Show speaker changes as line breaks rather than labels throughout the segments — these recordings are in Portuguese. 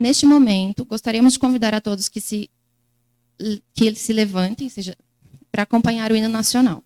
Neste momento, gostaríamos de convidar a todos que se levantem, seja, para acompanhar o hino nacional.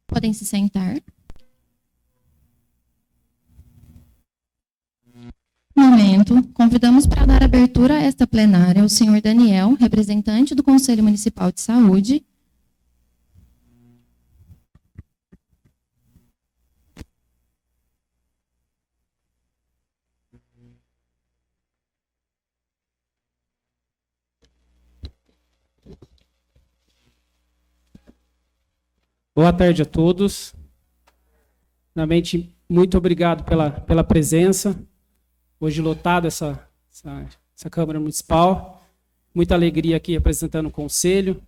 Podem se sentar. Momento, convidamos para dar abertura a esta plenária o senhor Daniel, representante do Conselho Municipal de Saúde.
Boa tarde a todos. Realmente, muito obrigado pela presença. Hoje lotado essa Câmara Municipal. Muita alegria aqui representando o Conselho.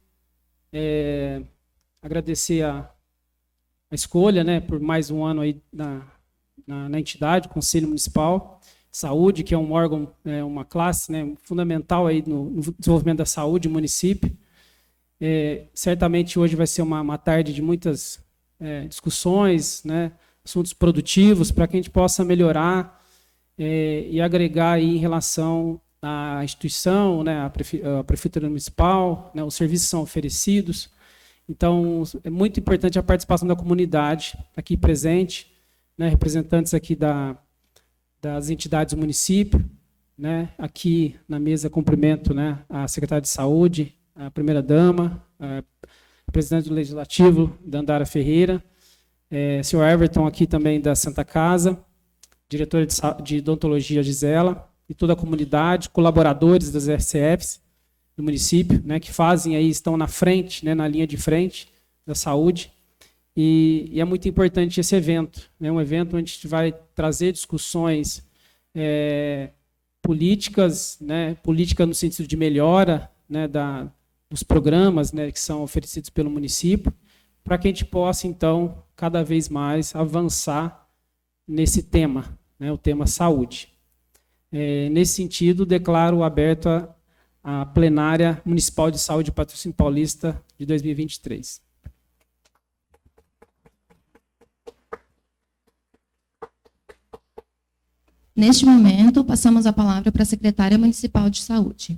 Agradecer a escolha, né, por mais um ano aí na entidade, Conselho Municipal de Saúde, que é um órgão, uma classe, né, fundamental aí no desenvolvimento da saúde do município. Certamente hoje vai ser uma tarde de muitas discussões, né, assuntos produtivos, para que a gente possa melhorar e agregar aí em relação à instituição, né, à Prefeitura Municipal, né, os serviços são oferecidos. Então, é muito importante a participação da comunidade aqui presente, né, representantes aqui das entidades do município, né? Aqui na mesa cumprimento, né, a secretária de Saúde, a primeira-dama, a presidente do Legislativo, Dandara Ferreira, senhor Everton aqui também da Santa Casa, diretora de odontologia Gisela, e toda a comunidade, colaboradores das RCFs do município, né, que fazem aí, estão na frente, né, na linha de frente da saúde. E é muito importante esse evento, né, um evento onde a gente vai trazer discussões políticas, né, política no sentido de melhora, né, dos programas, né, que são oferecidos pelo município, para que a gente possa, então, cada vez mais avançar nesse tema, né, o tema saúde. Nesse sentido, declaro aberto a plenária municipal de saúde de Patrocínio Paulista de 2023.
Neste momento, passamos a palavra para a secretária municipal de saúde.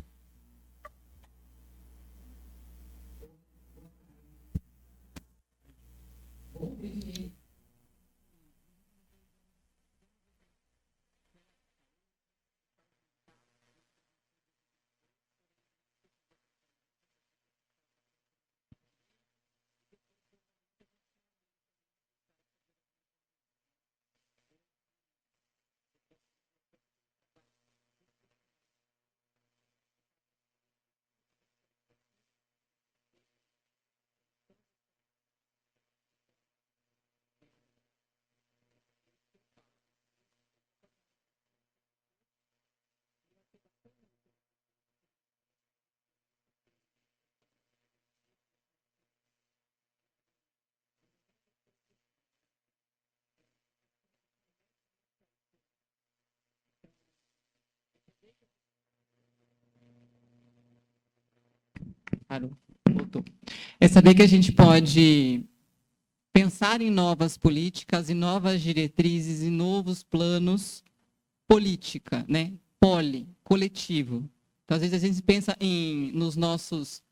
Parou, voltou. É saber que a gente pode pensar em novas políticas, em novas diretrizes, em novos planos, política, né? Coletivo. Então, às vezes a gente pensa nos nossos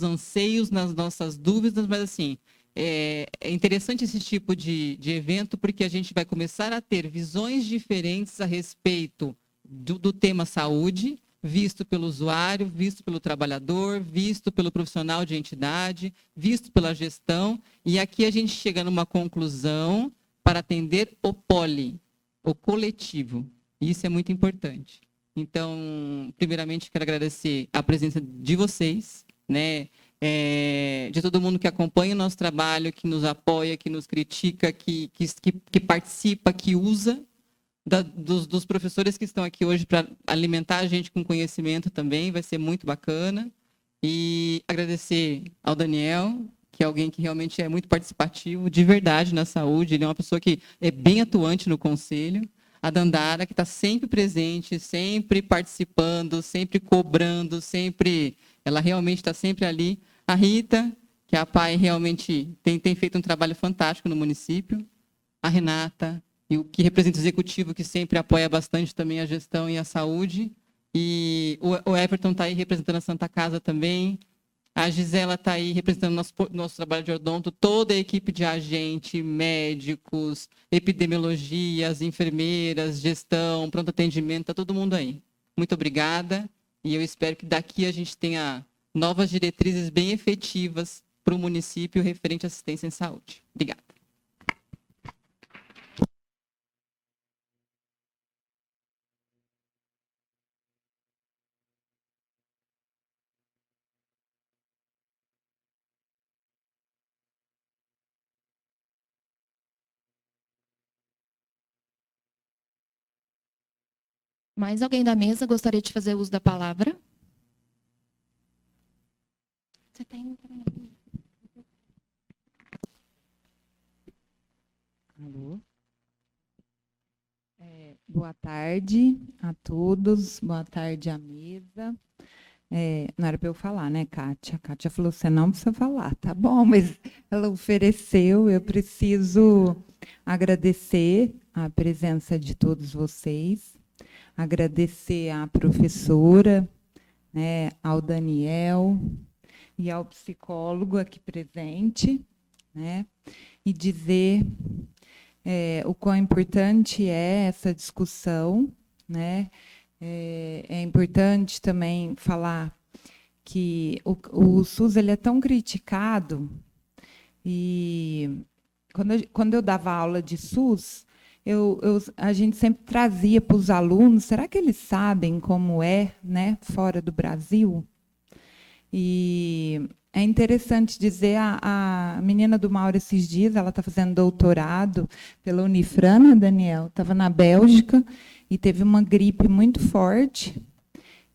anseios, nas nossas dúvidas, mas assim, é interessante esse tipo de evento porque a gente vai começar a ter visões diferentes a respeito do tema saúde, visto pelo usuário, visto pelo trabalhador, visto pelo profissional de entidade, visto pela gestão, e aqui a gente chega numa conclusão para atender o coletivo. Isso é muito importante. Então, primeiramente, quero agradecer a presença de vocês, né, de todo mundo que acompanha o nosso trabalho, que nos apoia, que nos critica, que participa, que usa, dos professores que estão aqui hoje para alimentar a gente com conhecimento também, vai ser muito bacana. E agradecer ao Daniel, que é alguém que realmente é muito participativo, de verdade, na saúde. Ele é uma pessoa que é bem atuante no conselho. A Dandara, que está sempre presente, sempre participando, sempre cobrando, ela realmente está sempre ali. A Rita, que é a PAI, realmente tem feito um trabalho fantástico no município. A Renata, e o que representa o executivo, que sempre apoia bastante também a gestão e a saúde. E o Everton está aí representando a Santa Casa também. A Gisela está aí representando nosso trabalho de odonto, toda a equipe de agente, médicos, epidemiologias, enfermeiras, gestão, pronto atendimento, está todo mundo aí. Muito obrigada. E eu espero que daqui a gente tenha novas diretrizes bem efetivas para o município referente à assistência em saúde. Obrigada.
Mais alguém da mesa gostaria de fazer uso da palavra? Você tem...
Alô? Boa tarde a todos, boa tarde à mesa. Não era para eu falar, né, Kátia? A Kátia falou, você não precisa falar, tá bom, mas ela ofereceu, eu preciso agradecer a presença de todos vocês, agradecer à professora, né, ao Daniel e ao psicólogo aqui presente, né, e dizer o quão importante é essa discussão, né? É importante também falar que o SUS ele é tão criticado, e quando eu dava aula de SUS, a gente sempre trazia para os alunos, será que eles sabem como é, né, fora do Brasil? E é interessante dizer, a menina do Mauro esses dias, ela está fazendo doutorado pela Unifran, né, Daniel? Estava na Bélgica e teve uma gripe muito forte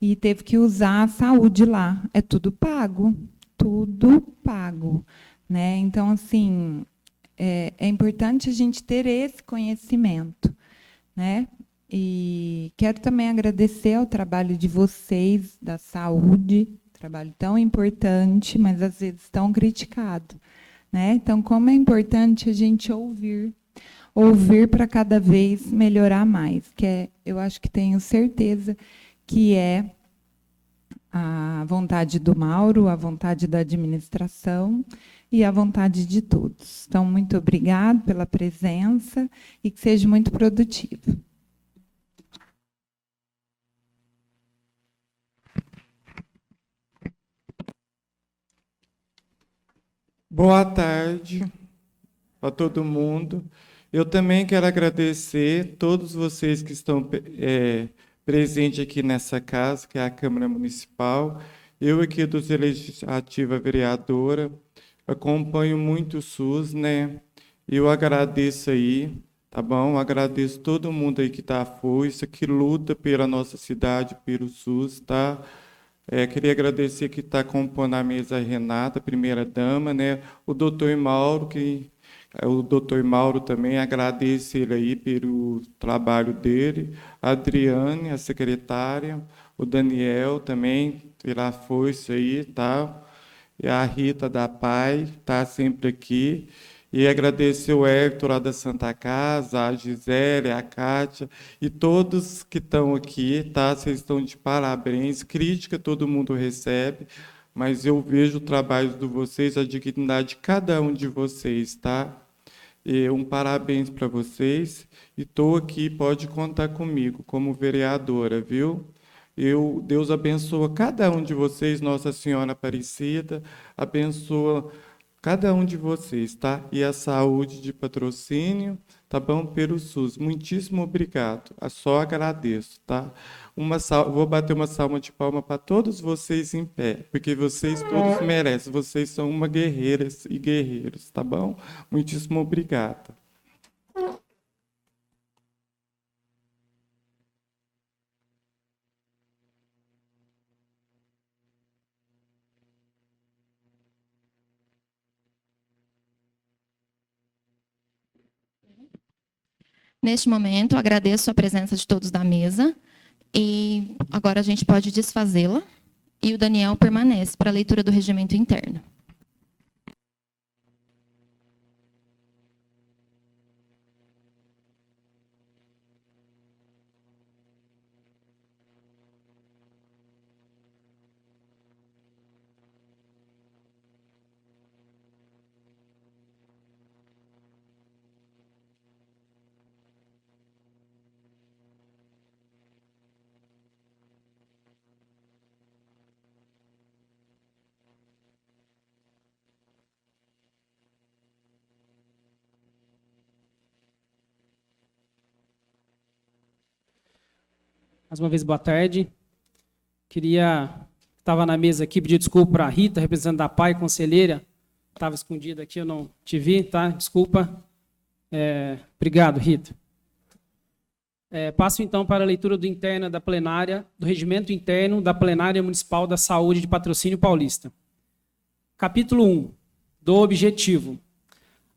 e teve que usar a saúde lá. É tudo pago, né? Então, assim, é importante a gente ter esse conhecimento, né? E quero também agradecer ao trabalho de vocês da saúde, trabalho tão importante, mas às vezes tão criticado, né? Então, como é importante a gente ouvir para cada vez melhorar mais, eu acho que tenho certeza que é a vontade do Mauro, a vontade da administração e a vontade de todos. Então, muito obrigada pela presença e que seja muito produtivo.
Boa tarde a todo mundo. Eu também quero agradecer todos vocês que estão presentes aqui nessa casa, que é a Câmara Municipal. Eu aqui do Legislativa Vereadora, acompanho muito o SUS, né? Eu agradeço aí, tá bom? Agradeço todo mundo aí que está à força, que luta pela nossa cidade, pelo SUS, tá? Queria agradecer que está compondo a mesa a Renata, primeira-dama, né? O doutor Mauro, também, agradeço ele aí pelo trabalho dele, a Adriane, a secretária, o Daniel também, pela força aí, tá? E a Rita da PAI, está sempre aqui. E agradecer o Hector lá da Santa Casa, a Gisele, a Kátia e todos que estão aqui, tá? Vocês estão de parabéns. Crítica todo mundo recebe, mas eu vejo o trabalho de vocês, a dignidade de cada um de vocês, tá? E parabéns para vocês. E estou aqui, pode contar comigo como vereadora, viu? Deus abençoa cada um de vocês, Nossa Senhora Aparecida, abençoa cada um de vocês, tá? E a saúde de patrocínio, tá bom? Pelo SUS. Muitíssimo obrigado. Eu só agradeço, tá? Vou bater uma salva de palma para todos vocês em pé, porque vocês todos merecem. Vocês são uma guerreiras e guerreiros, tá bom? Muitíssimo obrigado.
Neste momento, agradeço a presença de todos da mesa e agora a gente pode desfazê-la e o Daniel permanece para a leitura do regimento interno.
Mais uma vez, boa tarde. Estava na mesa aqui, pedir desculpa para a Rita, representante da PAI, conselheira. Estava escondida aqui, eu não te vi, tá? Desculpa. Obrigado, Rita. Passo, então, para a leitura do regimento interno da plenária municipal da saúde de Patrocínio Paulista. Capítulo 1, do objetivo.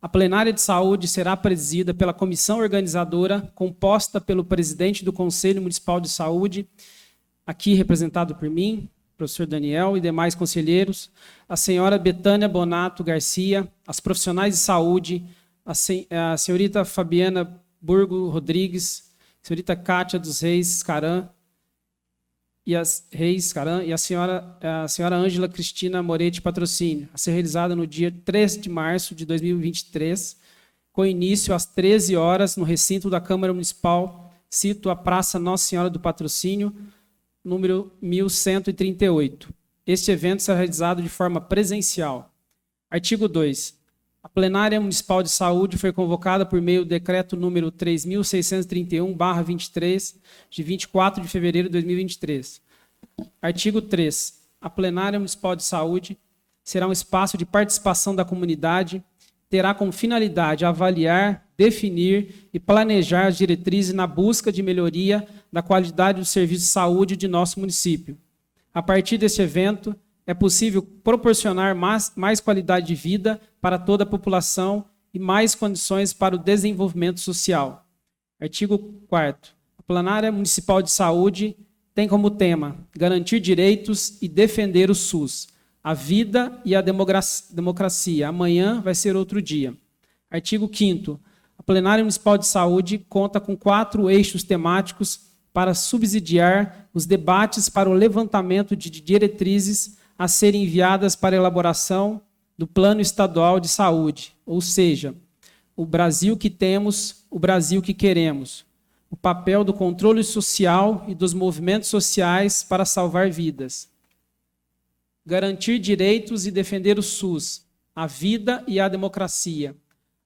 A plenária de saúde será presidida pela comissão organizadora, composta pelo presidente do Conselho Municipal de Saúde, aqui representado por mim, professor Daniel e demais conselheiros, a senhora Betânia Bonato Garcia, as profissionais de saúde, a senhorita Fabiana Burgo Rodrigues, a senhorita Kátia dos Reis Caran, e a senhora Ângela Cristina Moretti Patrocínio, a ser realizada no dia 3 de março de 2023, com início às 13 horas no recinto da Câmara Municipal, cito a Praça Nossa Senhora do Patrocínio, número 1138. Este evento será realizado de forma presencial. Artigo 2. A plenária municipal de saúde foi convocada por meio do decreto número 3.631/23, de 24 de fevereiro de 2023. Artigo 3. A plenária municipal de saúde será um espaço de participação da comunidade, terá como finalidade avaliar, definir e planejar as diretrizes na busca de melhoria da qualidade do serviço de saúde de nosso município. A partir deste evento, é possível proporcionar mais qualidade de vida para toda a população e mais condições para o desenvolvimento social. Artigo 4º. A plenária municipal de saúde tem como tema garantir direitos e defender o SUS, a vida e a democracia. Amanhã vai ser outro dia. Artigo 5º. A plenária municipal de saúde conta com 4 eixos temáticos para subsidiar os debates para o levantamento de diretrizes a serem enviadas para a elaboração do Plano Estadual de Saúde, ou seja, o Brasil que temos, o Brasil que queremos, o papel do controle social e dos movimentos sociais para salvar vidas, garantir direitos e defender o SUS, a vida e a democracia.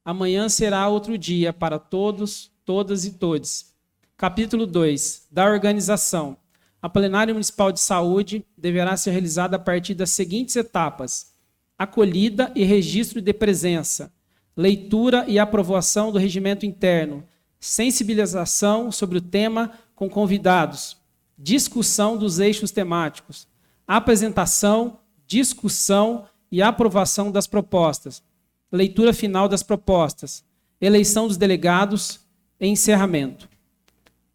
Amanhã será outro dia para todos, todas e todes. Capítulo 2, da organização. A plenária municipal de saúde deverá ser realizada a partir das seguintes etapas: acolhida e registro de presença, leitura e aprovação do regimento interno, sensibilização sobre o tema com convidados, discussão dos eixos temáticos, apresentação, discussão e aprovação das propostas, leitura final das propostas, eleição dos delegados e encerramento.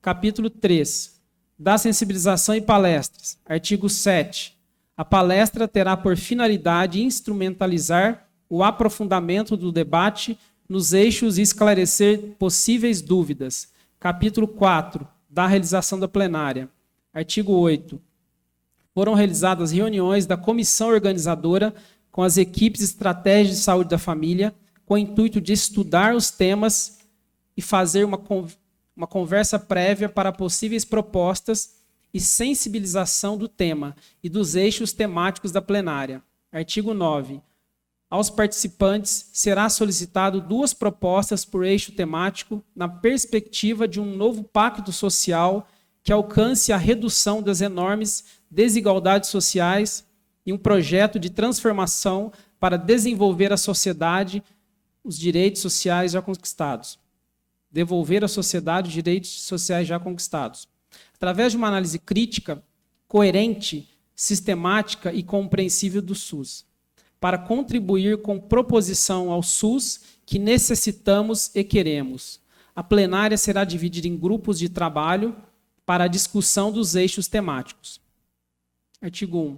Capítulo 3. Da sensibilização e palestras. Artigo 7. A palestra terá por finalidade instrumentalizar o aprofundamento do debate nos eixos e esclarecer possíveis dúvidas. Capítulo 4. Da realização da plenária. Artigo 8. Foram realizadas reuniões da comissão organizadora com as equipes de estratégia de saúde da família, com o intuito de estudar os temas e fazer uma conversa prévia para possíveis propostas e sensibilização do tema e dos eixos temáticos da plenária. Artigo 9. Aos participantes será solicitado 2 propostas por eixo temático na perspectiva de um novo pacto social que alcance a redução das enormes desigualdades sociais e um projeto de transformação para desenvolver à sociedade os direitos sociais já conquistados. Devolver à sociedade os direitos sociais já conquistados. Através de uma análise crítica, coerente, sistemática e compreensível do SUS, para contribuir com proposição ao SUS que necessitamos e queremos. A plenária será dividida em grupos de trabalho para a discussão dos eixos temáticos. Artigo 1.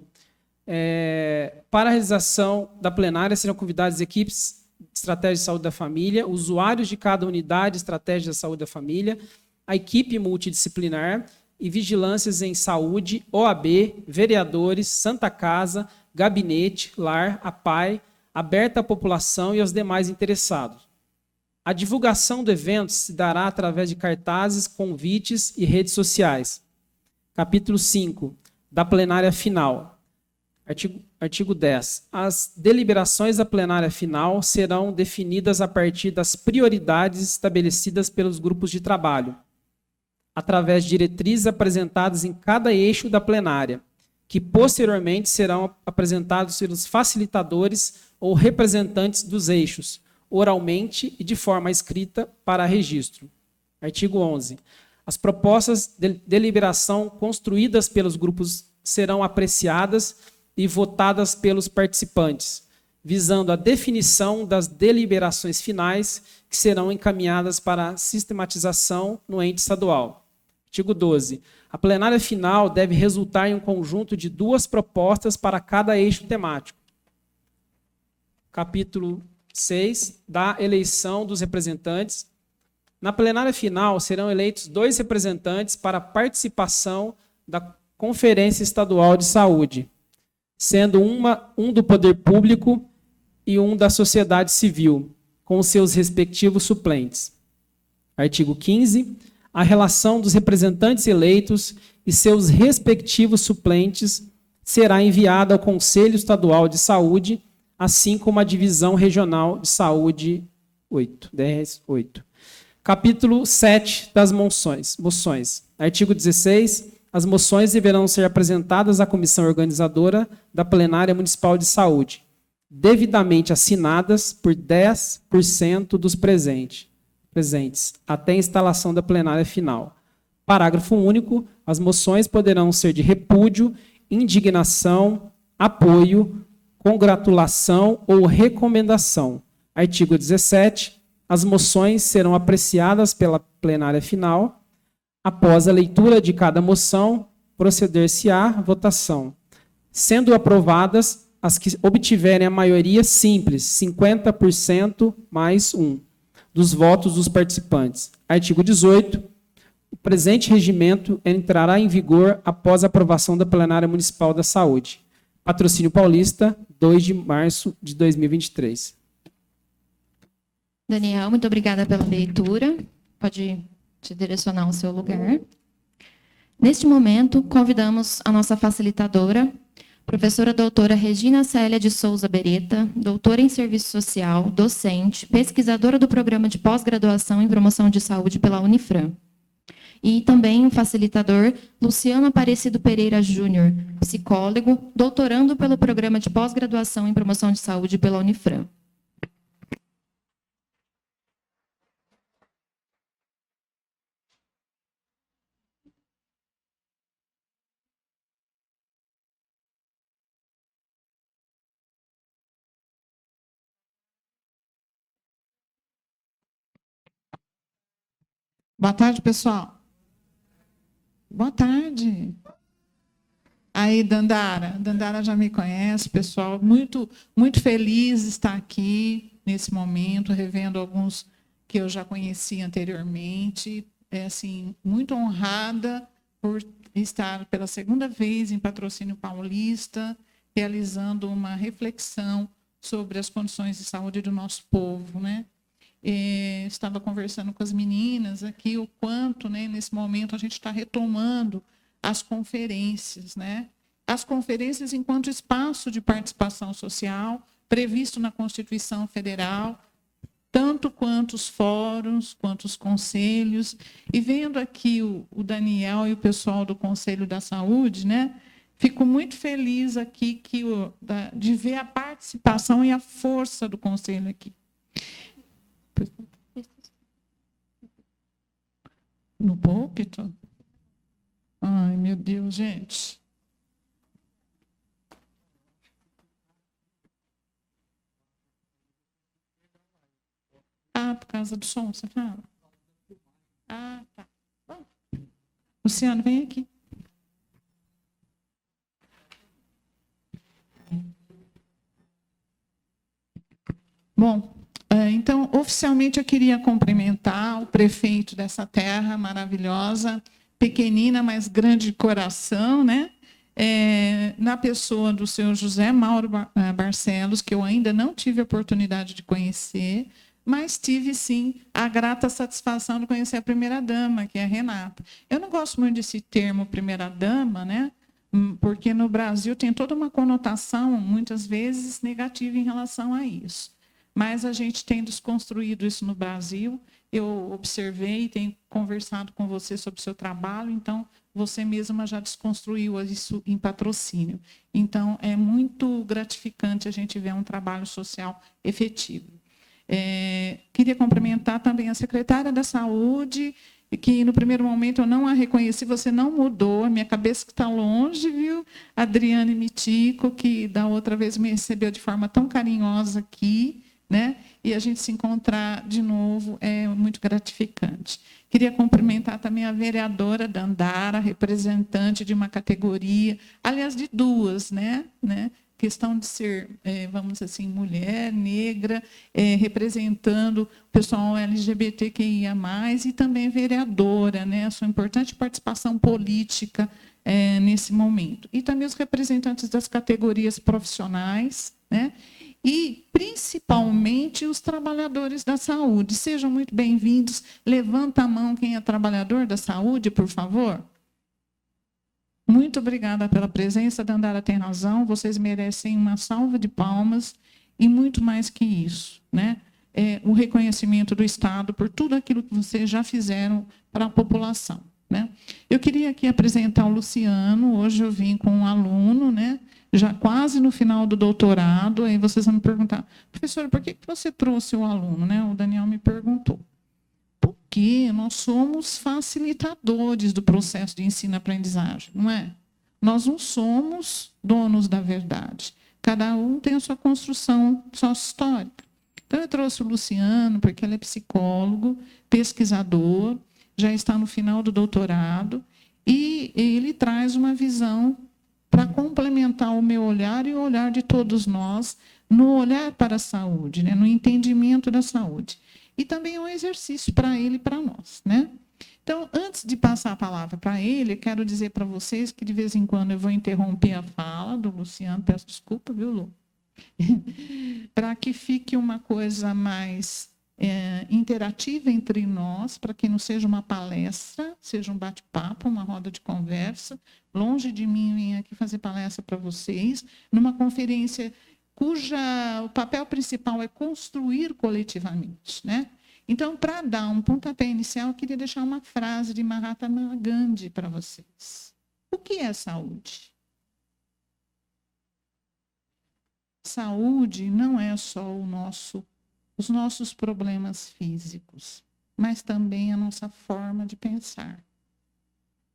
Para a realização da plenária serão convidadas equipes de estratégia de saúde da família, usuários de cada unidade de estratégia de saúde da família, a equipe multidisciplinar e vigilâncias em saúde, OAB, vereadores, Santa Casa, gabinete, lar, APAE, aberta à população e aos demais interessados. A divulgação do evento se dará através de cartazes, convites e redes sociais. Capítulo 5, da plenária final. Artigo 10. As deliberações da plenária final serão definidas a partir das prioridades estabelecidas pelos grupos de trabalho, através de diretrizes apresentadas em cada eixo da plenária, que posteriormente serão apresentados pelos facilitadores ou representantes dos eixos, oralmente e de forma escrita para registro. Artigo 11. As propostas de deliberação construídas pelos grupos serão apreciadas e votadas pelos participantes, visando a definição das deliberações finais que serão encaminhadas para sistematização no ente estadual. Artigo 12. A plenária final deve resultar em um conjunto de 2 propostas para cada eixo temático. Capítulo 6, da eleição dos representantes. Na plenária final serão eleitos 2 representantes para participação da Conferência Estadual de Saúde, sendo um do poder público e um da sociedade civil. com os seus respectivos suplentes. Artigo 15. A relação dos representantes eleitos e seus respectivos suplentes será enviada ao Conselho Estadual de Saúde, assim como à Divisão Regional de Saúde 8, DRS 8. Capítulo 7 das moções. Artigo 16. As moções deverão ser apresentadas à comissão organizadora da plenária municipal de saúde, devidamente assinadas por 10% dos presentes, até a instalação da plenária final. Parágrafo único. As moções poderão ser de repúdio, indignação, apoio, congratulação ou recomendação. Artigo 17. As moções serão apreciadas pela plenária final. Após a leitura de cada moção, proceder-se-á votação. Sendo aprovadas as que obtiverem a maioria simples, 50% mais 1, dos votos dos participantes. Artigo 18. O presente regimento entrará em vigor após a aprovação da plenária municipal da saúde. Patrocínio Paulista, 2 de março de 2023.
Daniel, muito obrigada pela leitura. Pode te direcionar ao seu lugar. Neste momento, convidamos a nossa facilitadora, professora doutora Regina Célia de Souza Beretta, doutora em Serviço Social, docente, pesquisadora do Programa de Pós-Graduação em Promoção de Saúde pela Unifran. E também o facilitador Luciano Aparecido Pereira Júnior, psicólogo, doutorando pelo Programa de Pós-Graduação em Promoção de Saúde pela Unifran.
Boa tarde, pessoal. Boa tarde. Aí, Dandara. Dandara já me conhece, pessoal. Muito feliz de estar aqui nesse momento, revendo alguns que eu já conheci anteriormente. Assim, muito honrada por estar pela segunda vez em Patrocínio Paulista, realizando uma reflexão sobre as condições de saúde do nosso povo, né? Estava conversando com as meninas aqui o quanto, né, nesse momento, a gente está retomando as conferências, né? As conferências enquanto espaço de participação social, previsto na Constituição Federal, tanto quanto os fóruns, quanto os conselhos. E vendo aqui o Daniel e o pessoal do Conselho da Saúde, né, fico muito feliz aqui de ver a participação e a força do Conselho aqui. No púlpito? Ai, meu Deus, gente. Ah, por causa do som, você fala? Ah, tá. Bom. Luciano, vem aqui. Bom, então, oficialmente, eu queria cumprimentar o prefeito dessa terra maravilhosa, pequenina, mas grande de coração, né? Na pessoa do senhor José Mauro Barcelos, que eu ainda não tive a oportunidade de conhecer, mas tive, sim, a grata satisfação de conhecer a primeira-dama, que é a Renata. Eu não gosto muito desse termo primeira-dama, né? Porque no Brasil tem toda uma conotação, muitas vezes, negativa em relação a isso. Mas a gente tem desconstruído isso no Brasil. Eu observei, tenho conversado com você sobre o seu trabalho, então você mesma já desconstruiu isso em Patrocínio. Então, é muito gratificante a gente ver um trabalho social efetivo. Queria cumprimentar também a secretária da Saúde, que no primeiro momento eu não a reconheci, você não mudou, a minha cabeça que está longe, viu? Adriane Mitico, que da outra vez me recebeu de forma tão carinhosa aqui, né? E a gente se encontrar de novo é muito gratificante. Queria cumprimentar também a vereadora Dandara, representante de uma categoria, aliás, de duas, né? Questão de ser, vamos dizer assim, mulher, negra, representando o pessoal LGBTQIA+, e também vereadora, né? A sua importante participação política nesse momento. E também os representantes das categorias profissionais, né? e principalmente os trabalhadores da saúde. Sejam muito bem-vindos. Levanta a mão quem é trabalhador da saúde, por favor. Muito obrigada pela presença. A Dandara tem razão, vocês merecem uma salva de palmas e muito mais que isso, né? O reconhecimento do Estado por tudo aquilo que vocês já fizeram para a população, né? Eu queria aqui apresentar o Luciano. Hoje eu vim com um aluno, né? Já quase no final do doutorado. Aí vocês vão me perguntar, professora, por que você trouxe o aluno, né? O Daniel me perguntou. Porque nós somos facilitadores do processo de ensino-aprendizagem, não é? Nós não somos donos da verdade. Cada um tem a sua construção sócio-histórica. Então, eu trouxe o Luciano, porque ele é psicólogo, pesquisador, já está no final do doutorado, e ele traz uma visão para complementar o meu olhar e o olhar de todos nós no olhar para a saúde, né? No entendimento da saúde. E também é um exercício para ele e para nós, né? Então, antes de passar a palavra para ele, eu quero dizer para vocês que de vez em quando eu vou interromper a fala do Luciano, peço desculpa, viu, Lu? Para que fique uma coisa mais interativa entre nós, para que não seja uma palestra, seja um bate-papo, uma roda de conversa. Longe de mim vir aqui fazer palestra para vocês, numa conferência o papel principal é construir coletivamente, né? Então, para dar um pontapé inicial, eu queria deixar uma frase de Mahatma Gandhi para vocês. O que é saúde? Saúde não é só os nossos problemas físicos, mas também a nossa forma de pensar.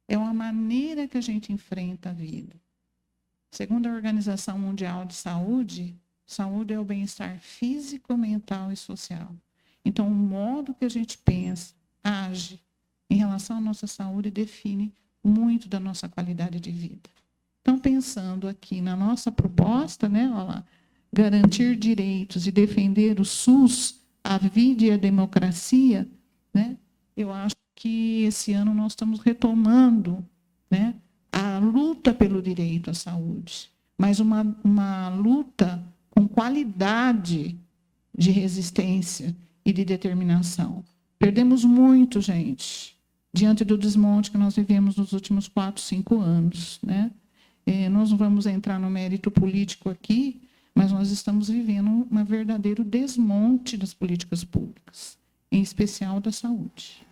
É uma maneira que a gente enfrenta a vida. Segundo a Organização Mundial de Saúde, saúde é o bem-estar físico, mental e social. Então, o modo que a gente pensa, age em relação à nossa saúde define muito da nossa qualidade de vida. Então, pensando aqui na nossa proposta, né, olha lá, garantir direitos e defender o SUS, a vida e a democracia, né, eu acho que esse ano nós estamos retomando, né, a luta pelo direito à saúde, mas uma luta com qualidade de resistência e de determinação. Perdemos muito, gente, diante do desmonte que nós vivemos nos últimos 4, 5 anos, né? Nós não vamos entrar no mérito político aqui, mas nós estamos vivendo um verdadeiro desmonte das políticas públicas, em especial da saúde.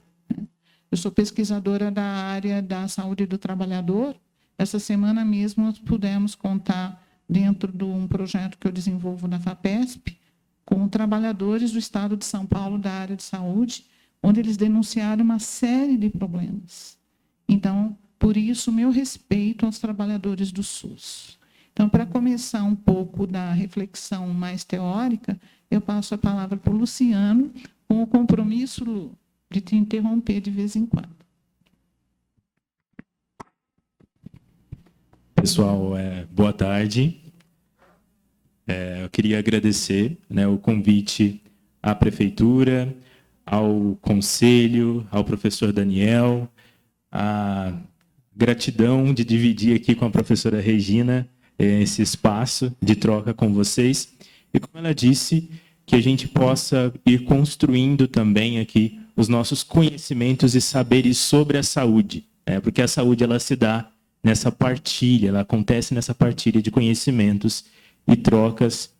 Eu sou pesquisadora da área da saúde do trabalhador. Essa semana mesmo nós pudemos contar, dentro de um projeto que eu desenvolvo na FAPESP, com trabalhadores do estado de São Paulo da área de saúde, onde eles denunciaram uma série de problemas. Então, por isso, meu respeito aos trabalhadores do SUS. Então, para começar um pouco da reflexão mais teórica, eu passo a palavra para o Luciano, com o compromisso, Lu, de te interromper de vez em quando.
Pessoal, boa tarde. Eu queria agradecer, né, o convite à Prefeitura, ao Conselho, ao professor Daniel, a gratidão de dividir aqui com a professora Regina esse espaço de troca com vocês. E como ela disse, que a gente possa ir construindo também aqui os nossos conhecimentos e saberes sobre a saúde, né? Porque a saúde ela se dá nessa partilha, ela acontece nessa partilha de conhecimentos e trocas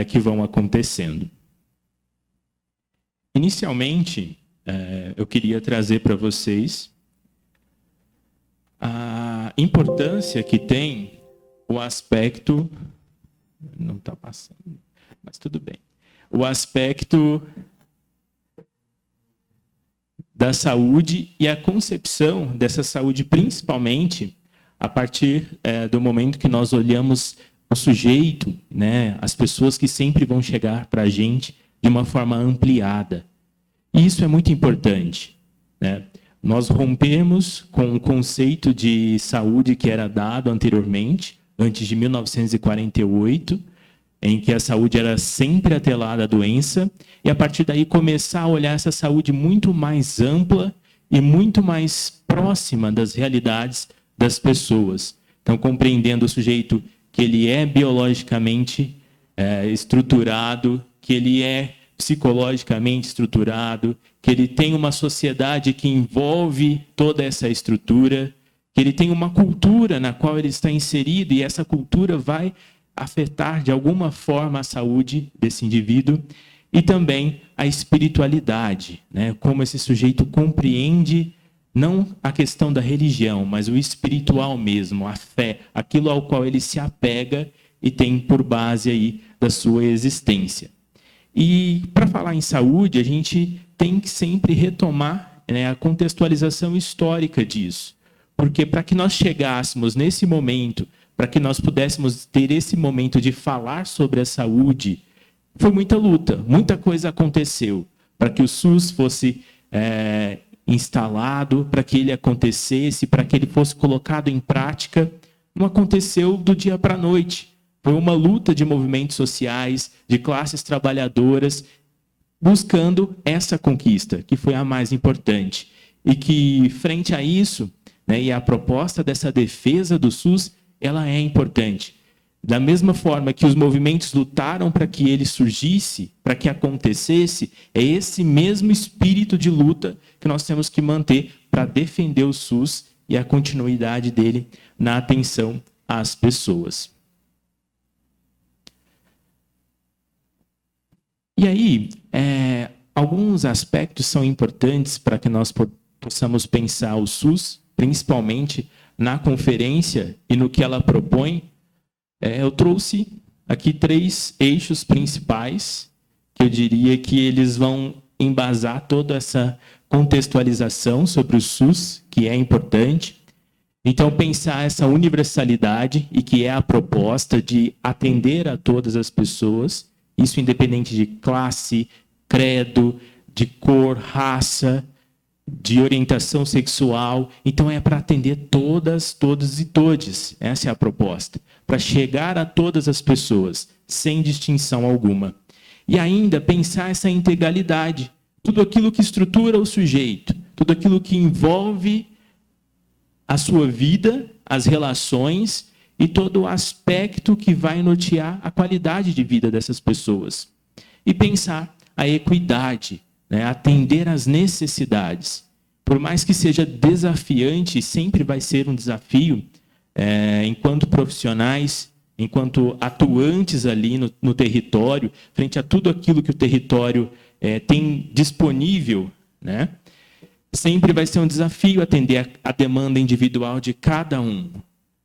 que vão acontecendo. Inicialmente, eu queria trazer para vocês a importância que tem o aspecto... Não está passando, mas tudo bem. O aspecto da saúde e a concepção dessa saúde, principalmente a partir do momento que nós olhamos o sujeito, né, as pessoas que sempre vão chegar para a gente de uma forma ampliada. E isso é muito importante, né? Nós rompemos com o conceito de saúde que era dado anteriormente, antes de 1948, em que a saúde era sempre atrelada à doença, e a partir daí começar a olhar essa saúde muito mais ampla e muito mais próxima das realidades das pessoas. Então, compreendendo o sujeito que ele é biologicamente estruturado, que ele é psicologicamente estruturado, que ele tem uma sociedade que envolve toda essa estrutura, que ele tem uma cultura na qual ele está inserido e essa cultura vai afetar de alguma forma a saúde desse indivíduo, e também a espiritualidade, né? Como esse sujeito compreende não a questão da religião, mas o espiritual mesmo, a fé, aquilo ao qual ele se apega e tem por base aí da sua existência. E para falar em saúde, a gente tem que sempre retomar, né, a contextualização histórica disso. Porque para que nós chegássemos nesse momento, para que nós pudéssemos ter esse momento de falar sobre a saúde, foi muita luta, muita coisa aconteceu para que o SUS fosse instalado, para que ele acontecesse, para que ele fosse colocado em prática. Não aconteceu do dia para a noite. Foi uma luta de movimentos sociais, de classes trabalhadoras, buscando essa conquista, que foi a mais importante. E que, frente a isso, né, e a proposta dessa defesa do SUS, ela é importante. Da mesma forma que os movimentos lutaram para que ele surgisse, para que acontecesse, é esse mesmo espírito de luta que nós temos que manter para defender o SUS e a continuidade dele na atenção às pessoas. E aí, alguns aspectos são importantes para que nós possamos pensar o SUS, principalmente na conferência e no que ela propõe. Eu trouxe aqui 3 eixos principais, que eu diria que eles vão embasar toda essa contextualização sobre o SUS, que é importante. Então, pensar essa universalidade, e que é a proposta de atender a todas as pessoas, isso independente de classe, credo, de cor, raça, de orientação sexual. Então, é para atender todas, todos e todes. Essa é a proposta. Para chegar a todas as pessoas, sem distinção alguma. E ainda pensar essa integralidade. Tudo aquilo que estrutura o sujeito, tudo aquilo que envolve a sua vida, as relações e todo o aspecto que vai nortear a qualidade de vida dessas pessoas. E pensar a equidade, né? Atender às necessidades. Por mais que seja desafiante, sempre vai ser um desafio, enquanto profissionais, enquanto atuantes ali no território, frente a tudo aquilo que o território tem disponível, né? Sempre vai ser um desafio atender a demanda individual de cada um.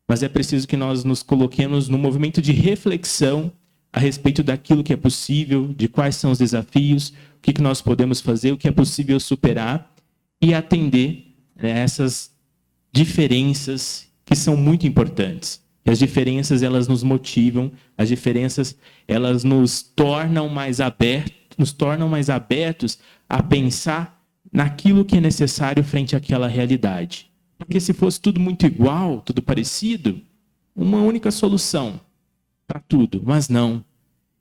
Mas é preciso que nós nos coloquemos num movimento de reflexão a respeito daquilo que é possível, de quais são os desafios, o que nós podemos fazer, o que é possível superar e atender, né, essas diferenças que são muito importantes. E as diferenças, elas nos motivam, as diferenças, elas nos tornam mais abertos a pensar naquilo que é necessário frente àquela realidade. Porque se fosse tudo muito igual, tudo parecido, uma única solução para tudo, mas não.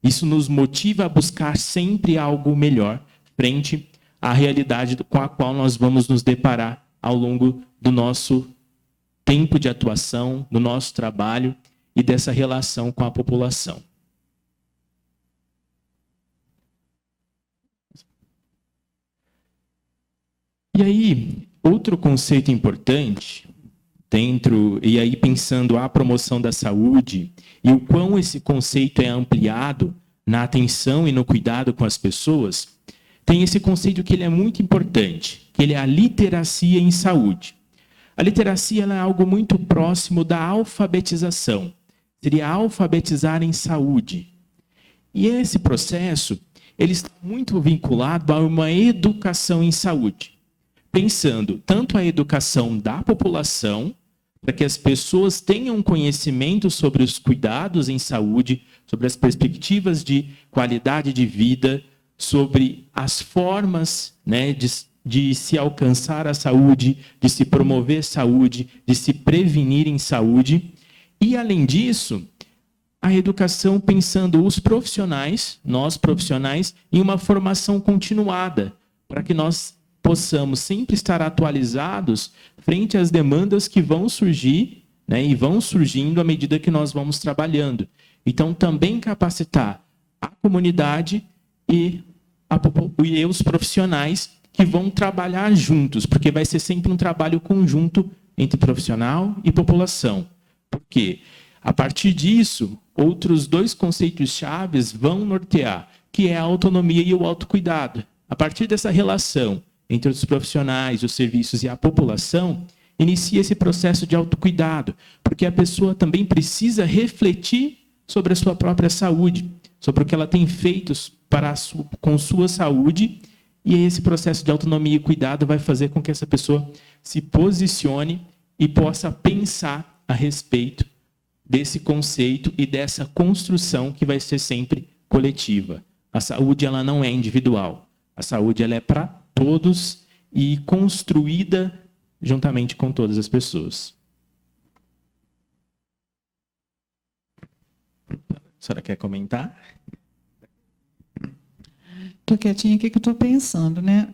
Isso nos motiva a buscar sempre algo melhor frente à realidade com a qual nós vamos nos deparar ao longo do nosso tempo de atuação, do nosso trabalho e dessa relação com a população. E aí, outro conceito importante, e aí pensando a promoção da saúde e o quão esse conceito é ampliado na atenção e no cuidado com as pessoas, tem esse conceito que ele é muito importante, que ele é a literacia em saúde. A literacia, ela é algo muito próximo da alfabetização. Seria alfabetizar em saúde. E esse processo, ele está muito vinculado a uma educação em saúde. Pensando tanto a educação da população, para que as pessoas tenham conhecimento sobre os cuidados em saúde, sobre as perspectivas de qualidade de vida, sobre as formas, né, de se alcançar a saúde, de se promover saúde, de se prevenir em saúde. E, além disso, a educação pensando os profissionais, nós profissionais, em uma formação continuada, para que nós possamos sempre estar atualizados frente às demandas que vão surgir, né, e vão surgindo à medida que nós vamos trabalhando. Então, também capacitar a comunidade e os profissionais que vão trabalhar juntos, porque vai ser sempre um trabalho conjunto entre profissional e população. Por quê? A partir disso, outros 2 conceitos chaves vão nortear, que é a autonomia e o autocuidado. A partir dessa relação entre os profissionais, os serviços e a população, inicia esse processo de autocuidado, porque a pessoa também precisa refletir sobre a sua própria saúde, sobre o que ela tem feito com sua saúde, e esse processo de autonomia e cuidado vai fazer com que essa pessoa se posicione e possa pensar a respeito desse conceito e dessa construção que vai ser sempre coletiva. A saúde, ela não é individual. A saúde, ela é para todos e construída juntamente com todas as pessoas. A senhora quer comentar?
Estou quietinha aqui que eu estou pensando, né?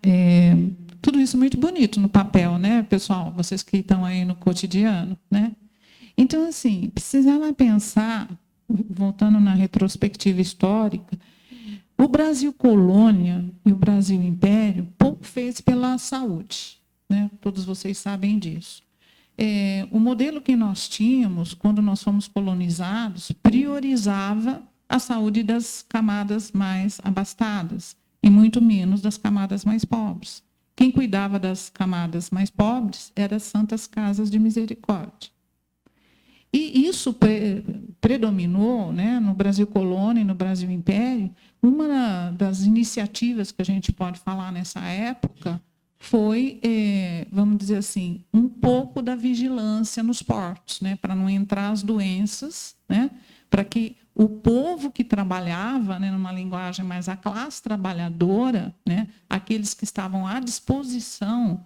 Tudo isso muito bonito no papel, né, pessoal? Vocês que estão aí no cotidiano, né? Então, assim, precisava pensar, voltando na retrospectiva histórica, o Brasil colônia e o Brasil império pouco fez pela saúde, né? Todos vocês sabem disso. O modelo que nós tínhamos, quando nós fomos colonizados, priorizava a saúde das camadas mais abastadas e muito menos das camadas mais pobres. Quem cuidava das camadas mais pobres eram as santas casas de misericórdia. E isso predominou, né, no Brasil colônia e no Brasil império. Uma das iniciativas que a gente pode falar nessa época foi, vamos dizer assim, um pouco da vigilância nos portos, né, para não entrar as doenças, né, para que o povo que trabalhava, né, numa linguagem mais a classe trabalhadora, né, aqueles que estavam à disposição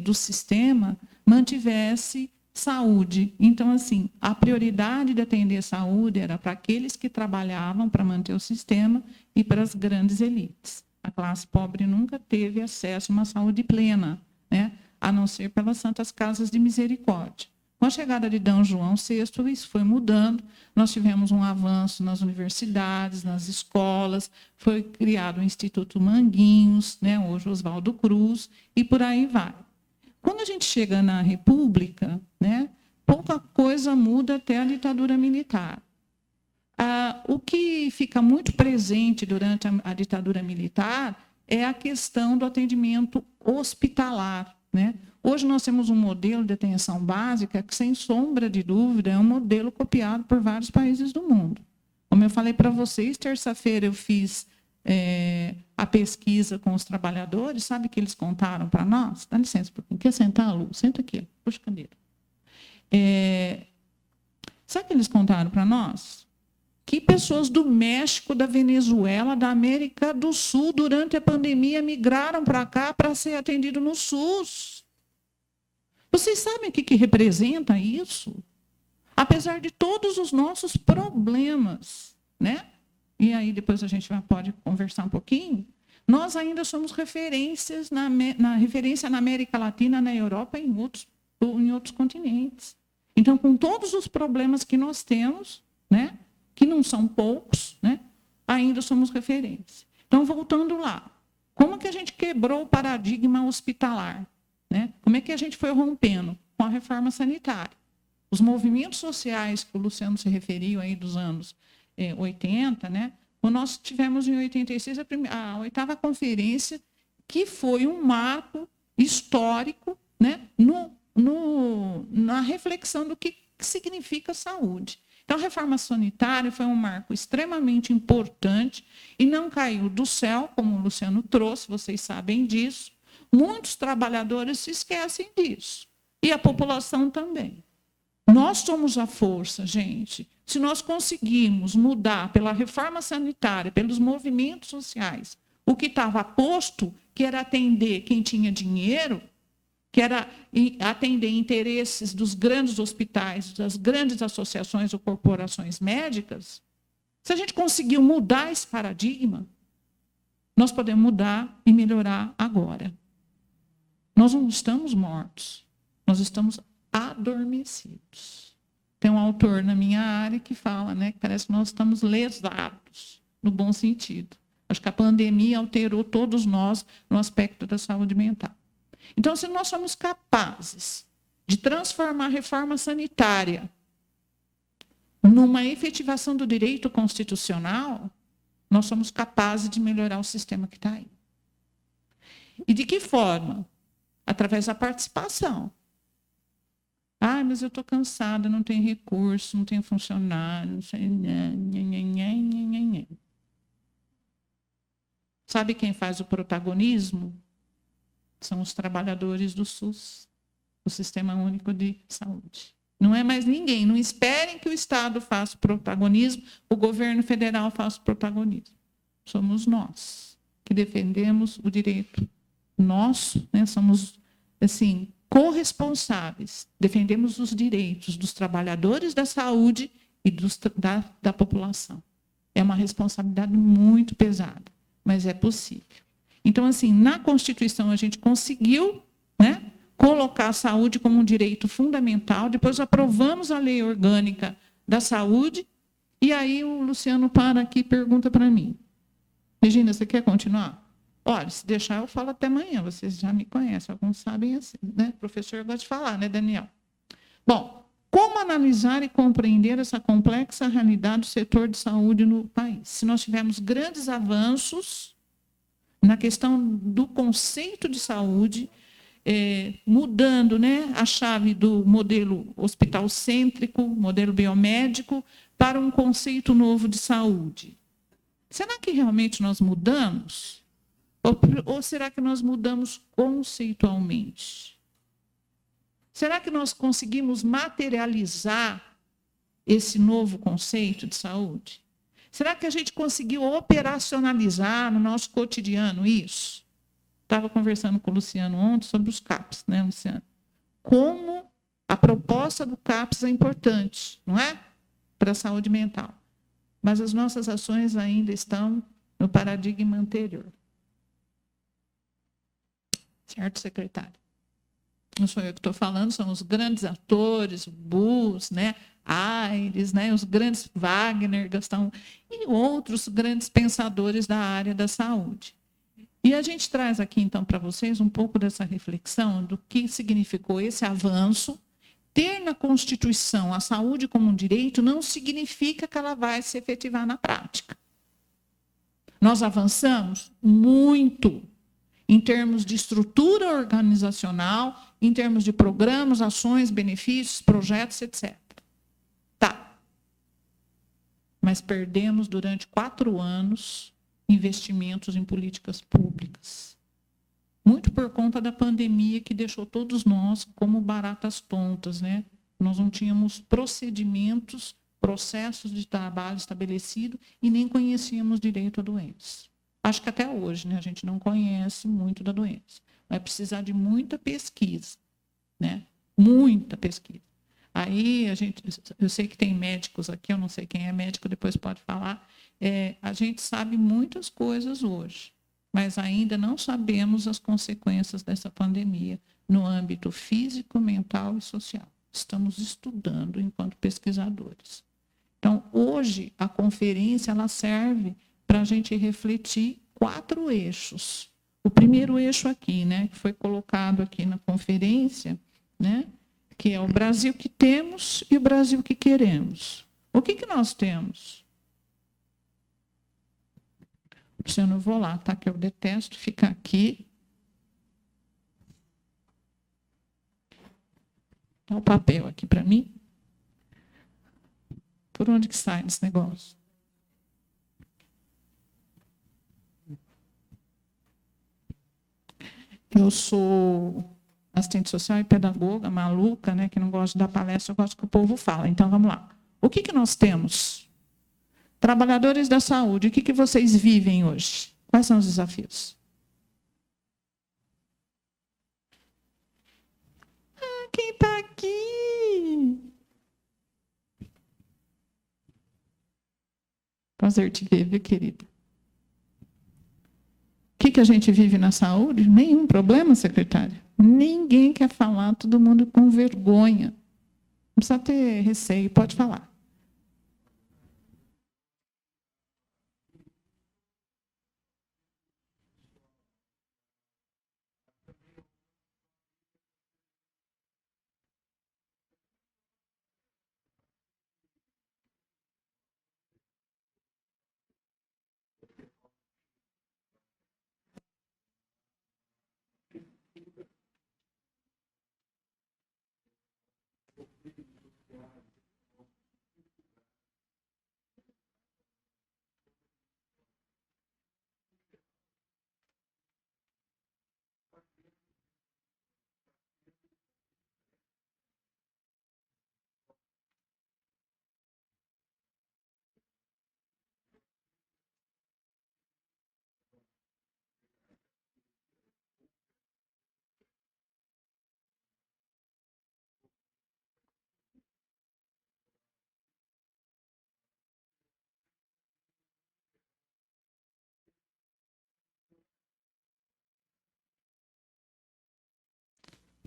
do sistema, mantivesse saúde. Então, assim, a prioridade de atender saúde era para aqueles que trabalhavam para manter o sistema e para as grandes elites. A classe pobre nunca teve acesso a uma saúde plena, né, a não ser pelas santas casas de misericórdia. Com a chegada de D. João VI, isso foi mudando. Nós tivemos um avanço nas universidades, nas escolas, foi criado o Instituto Manguinhos, né, hoje Oswaldo Cruz, e por aí vai. Quando a gente chega na República, né, pouca coisa muda até a ditadura militar. O que fica muito presente durante a ditadura militar é a questão do atendimento hospitalar, né? Hoje nós temos um modelo de atenção básica que, sem sombra de dúvida, é um modelo copiado por vários países do mundo. Como eu falei para vocês, terça-feira eu fiz a pesquisa com os trabalhadores. Sabe o que eles contaram para nós? Dá licença um pouquinho. Quer sentar, Lu? Senta aqui, puxa a cadeira. Sabe o que eles contaram para nós? Que pessoas do México, da Venezuela, da América do Sul, durante a pandemia, migraram para cá para ser atendido no SUS. Vocês sabem o que representa isso? Apesar de todos os nossos problemas, né? E aí depois a gente pode conversar um pouquinho. Nós ainda somos referências referência na América Latina, na Europa e em outros continentes. Então, com todos os problemas que nós temos, né, que não são poucos, né, ainda somos referência. Então, voltando lá, como que a gente quebrou o paradigma hospitalar? Né? Como é que a gente foi rompendo? Com a reforma sanitária. Os movimentos sociais que o Luciano se referiu aí dos anos 80, né? Nós tivemos em 86 a 8ª conferência, que foi um marco histórico, né? Na reflexão do que significa saúde. Então, a reforma sanitária foi um marco extremamente importante e não caiu do céu, como o Luciano trouxe, vocês sabem disso. Muitos trabalhadores se esquecem disso. E a população também. Nós somos a força, gente. Se nós conseguirmos mudar pela reforma sanitária, pelos movimentos sociais, o que estava posto, que era atender quem tinha dinheiro, que era atender interesses dos grandes hospitais, das grandes associações ou corporações médicas, se a gente conseguir mudar esse paradigma, nós podemos mudar e melhorar agora. Nós não estamos mortos, nós estamos adormecidos. Tem um autor na minha área que fala, né, que parece que nós estamos lesados, no bom sentido. Acho que a pandemia alterou todos nós no aspecto da saúde mental. Então, se nós somos capazes de transformar a reforma sanitária numa efetivação do direito constitucional, nós somos capazes de melhorar o sistema que está aí. E de que forma? Através da participação. Ah, mas eu estou cansada, não tenho recurso, não tenho funcionário, não sei. Sabe quem faz o protagonismo? São os trabalhadores do SUS, o Sistema Único de Saúde. Não é mais ninguém. Não esperem que o Estado faça o protagonismo, o governo federal faça o protagonismo. Somos nós que defendemos o direito nosso, né? Somos, assim, corresponsáveis. Defendemos os direitos dos trabalhadores da saúde e da população. É uma responsabilidade muito pesada, mas é possível. Então, assim, na Constituição a gente conseguiu, né, colocar a saúde como um direito fundamental, depois aprovamos a lei orgânica da saúde, e aí o Luciano para aqui e pergunta para mim: Regina, você quer continuar? Olha, se deixar eu falo até amanhã, vocês já me conhecem, alguns sabem assim, né? O professor gosta de falar, né, Daniel? Bom, como analisar e compreender essa complexa realidade do setor de saúde no país? Se nós tivermos grandes avanços na questão do conceito de saúde, mudando, né, a chave do modelo hospital-cêntrico, modelo biomédico, para um conceito novo de saúde. Será que realmente nós mudamos? Ou será que nós mudamos conceitualmente? Será que nós conseguimos materializar esse novo conceito de saúde? Será que a gente conseguiu operacionalizar no nosso cotidiano isso? Estava conversando com o Luciano ontem sobre os CAPs, né, Luciano? Como a proposta do CAPs é importante, não é? Para a saúde mental. Mas as nossas ações ainda estão no paradigma anterior. Certo, secretário? Não sou eu que estou falando, são os grandes atores, Bus, né, Aires, né, os grandes Wagner, Gastão, e outros grandes pensadores da área da saúde. E a gente traz aqui, então, para vocês um pouco dessa reflexão do que significou esse avanço. Ter na Constituição a saúde como um direito não significa que ela vai se efetivar na prática. Nós avançamos muito em termos de estrutura organizacional, em termos de programas, ações, benefícios, projetos, etc. Tá. Mas perdemos durante 4 anos investimentos em políticas públicas. Muito por conta da pandemia que deixou todos nós como baratas tontas, né? Nós não tínhamos procedimentos, processos de trabalho estabelecidos e nem conhecíamos direito a doença. Acho que até hoje, né, a gente não conhece muito da doença. Vai precisar de muita pesquisa, né? Muita pesquisa. Aí eu sei que tem médicos aqui, eu não sei quem é médico, depois pode falar. A gente sabe muitas coisas hoje, mas ainda não sabemos as consequências dessa pandemia no âmbito físico, mental e social. Estamos estudando enquanto pesquisadores. Então, hoje, a conferência ela serve para a gente refletir 4 eixos. O primeiro eixo aqui, né, que foi colocado aqui na conferência, né, que é o Brasil que temos e o Brasil que queremos. O que nós temos? Luciano, eu vou lá, tá? Que eu detesto ficar aqui. Dá o papel aqui para mim. Por onde que sai esse negócio? Eu sou assistente social e pedagoga, maluca, né, que não gosta de dar palestra, eu gosto que o povo fala. Então, vamos lá. O que nós temos? Trabalhadores da saúde, o que vocês vivem hoje? Quais são os desafios? Ah, quem está aqui? Prazer te ver, viu, querida? O que a gente vive na saúde? Nenhum problema, secretária. Ninguém quer falar, todo mundo com vergonha. precisa ter receio, pode falar.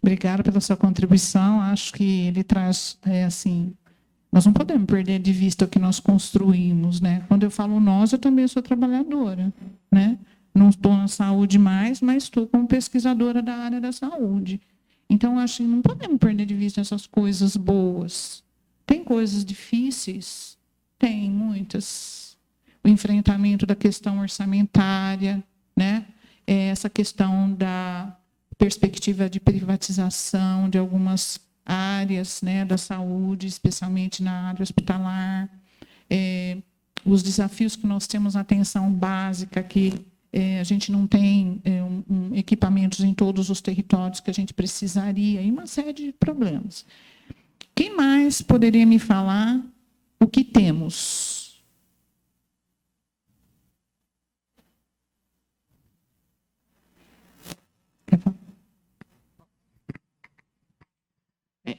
Obrigada pela sua contribuição. Acho que ele traz, assim, nós não podemos perder de vista o que nós construímos, né? Quando eu falo nós, eu também sou trabalhadora, né? Não estou na saúde mais, mas estou como pesquisadora da área da saúde. Então, acho que não podemos perder de vista essas coisas boas. Tem coisas difíceis? Tem, muitas. O enfrentamento da questão orçamentária, né? Essa questão da perspectiva de privatização de algumas áreas, né, da saúde, especialmente na área hospitalar, os desafios que nós temos na atenção básica, que a gente não tem equipamentos em todos os territórios que a gente precisaria, e uma série de problemas. Quem mais poderia me falar o que temos?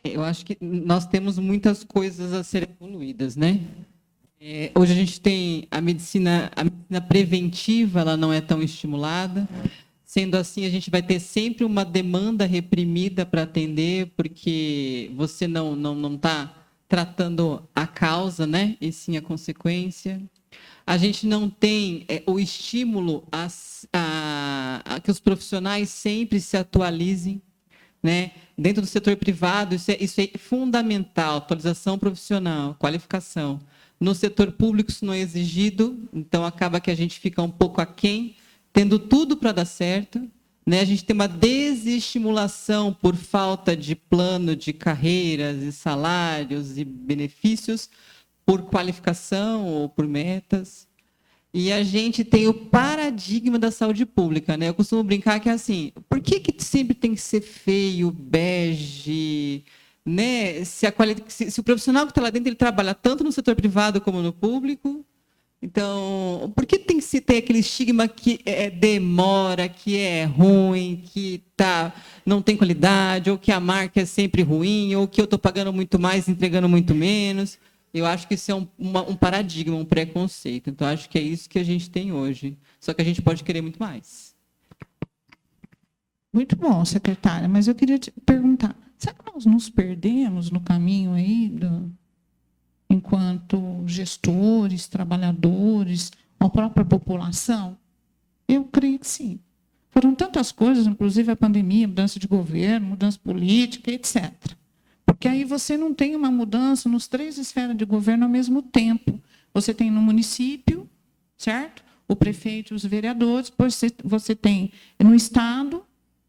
Eu acho que nós temos muitas coisas a serem evoluídas, né? Hoje a gente tem a medicina preventiva, ela não é tão estimulada. Sendo assim, a gente vai ter sempre uma demanda reprimida para atender, porque você não está tratando a causa, né? E sim a consequência. A gente não tem o estímulo a que os profissionais sempre se atualizem, né? Dentro do setor privado, isso é fundamental, atualização profissional, qualificação. No setor público, isso não é exigido, então acaba que a gente fica um pouco aquém, tendo tudo para dar certo, né? A gente tem uma desestimulação por falta de plano de carreiras e salários e benefícios por qualificação ou por metas. E a gente tem o paradigma da saúde pública, né? Eu costumo brincar que é assim, por que sempre tem que ser feio, bege, né? Se o profissional que está lá dentro, ele trabalha tanto no setor privado como no público, então, por que tem que se ter aquele estigma que demora, que é ruim, que não tem qualidade, ou que a marca é sempre ruim, ou que eu estou pagando muito mais, entregando muito menos? Eu acho que isso é um paradigma, um preconceito. Então, acho que é isso que a gente tem hoje. Só que a gente pode querer muito mais.
Muito bom, secretária. Mas eu queria te perguntar, será que nós nos perdemos no caminho aí, enquanto gestores, trabalhadores, a própria população? Eu creio que sim. Foram tantas coisas, inclusive a pandemia, mudança de governo, mudança política, etc. Porque aí você não tem uma mudança nas 3 esferas de governo ao mesmo tempo. Você tem no município, certo? O prefeito e os vereadores, depois você tem no Estado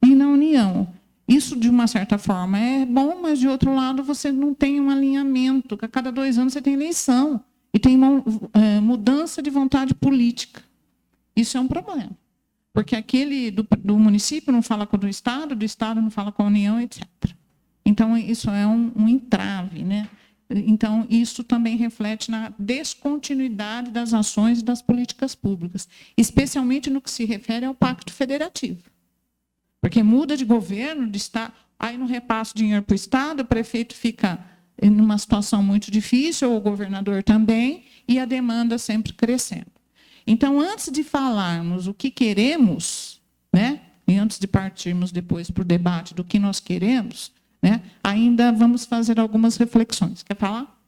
e na União. Isso, de uma certa forma, é bom, mas, de outro lado, você não tem um alinhamento. A cada 2 anos você tem eleição e tem uma mudança de vontade política. Isso é um problema. Porque aquele do município não fala com o do Estado não fala com a União, etc. Então, isso é um entrave, né? Então, isso também reflete na descontinuidade das ações e das políticas públicas, especialmente no que se refere ao Pacto Federativo. Porque muda de governo, de Estado, aí não repassa dinheiro para o Estado, o prefeito fica numa situação muito difícil, ou o governador também, e a demanda sempre crescendo. Então, antes de falarmos o que queremos, né? E antes de partirmos depois para o debate do que nós queremos, né? Ainda vamos fazer algumas reflexões. Quer falar?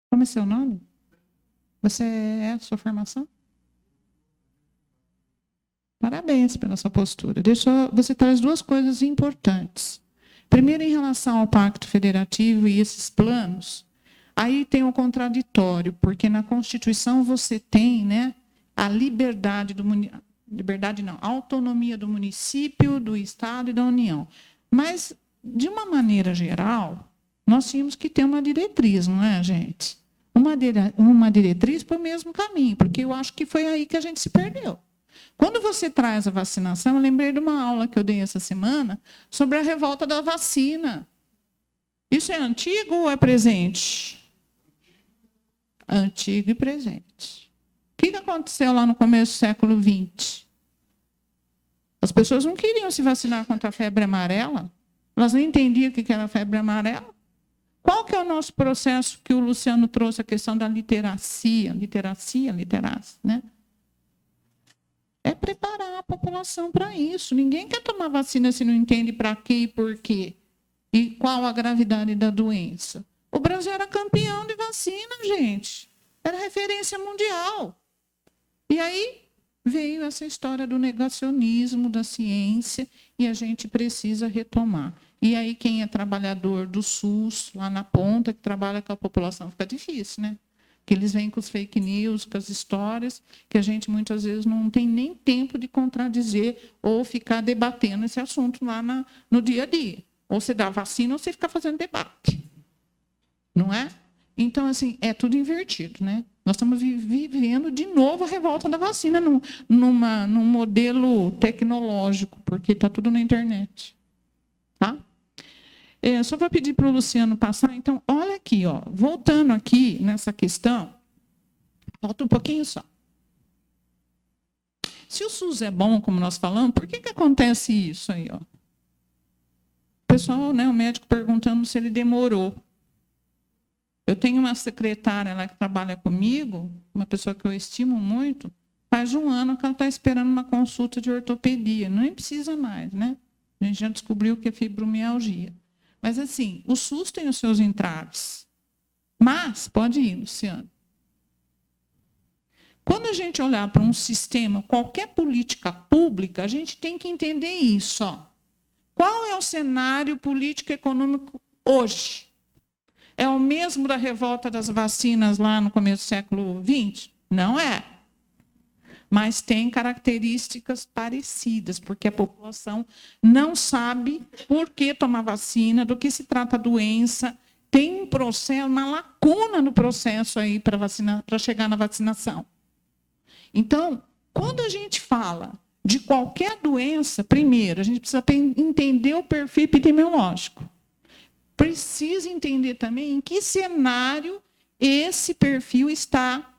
Como é seu nome? Você é a sua formação? Parabéns pela sua postura. Você traz duas coisas importantes. Primeiro, em relação ao Pacto Federativo e esses planos, aí tem um contraditório, porque na Constituição você tem, né, a a autonomia do município, do Estado e da União. Mas, de uma maneira geral, nós tínhamos que ter uma diretriz, não é, gente? Uma diretriz para o mesmo caminho, porque eu acho que foi aí que a gente se perdeu. Quando você traz a vacinação, eu lembrei de uma aula que eu dei essa semana sobre a revolta da vacina. Isso é antigo ou é presente? Antigo e presente. O que aconteceu lá no começo do século XX? As pessoas não queriam se vacinar contra a febre amarela. Elas não entendiam o que era a febre amarela. Qual que é o nosso processo que o Luciano trouxe, a questão da literacia, né? É preparar a população para isso. Ninguém quer tomar vacina se não entende para quê e por quê. E qual a gravidade da doença. O Brasil era campeão de vacina, gente. Era referência mundial. E aí veio essa história do negacionismo da ciência e a gente precisa retomar. E aí quem é trabalhador do SUS, lá na ponta, que trabalha com a população, fica difícil, né? Que eles vêm com os fake news, com as histórias, que a gente muitas vezes não tem nem tempo de contradizer ou ficar debatendo esse assunto lá no dia a dia. Ou você dá vacina ou você fica fazendo debate. Não é? Então, assim, é tudo invertido, né? Nós estamos vivendo de novo a revolta da vacina num modelo tecnológico, porque está tudo na internet. Tá? Só vou pedir para o Luciano passar. Então, olha aqui, ó, voltando aqui nessa questão, volta um pouquinho só. Se o SUS é bom, como nós falamos, por que acontece isso aí? Ó? O pessoal, né, o médico perguntando se ele demorou. Eu tenho uma secretária lá que trabalha comigo, uma pessoa que eu estimo muito, faz 1 ano que ela está esperando uma consulta de ortopedia. Nem precisa mais, né? A gente já descobriu que é fibromialgia. Mas, assim, o SUS tem os seus entraves. Mas, pode ir, Luciano. Quando a gente olhar para um sistema, qualquer política pública, a gente tem que entender isso. Ó. Qual é o cenário político-econômico hoje? É o mesmo da revolta das vacinas lá no começo do século XX? Não é. Mas tem características parecidas, porque a população não sabe por que tomar vacina, do que se trata a doença, tem um processo, uma lacuna no processo aí para chegar na vacinação. Então, quando a gente fala de qualquer doença, primeiro, a gente precisa entender o perfil epidemiológico. Precisa entender também em que cenário esse perfil está,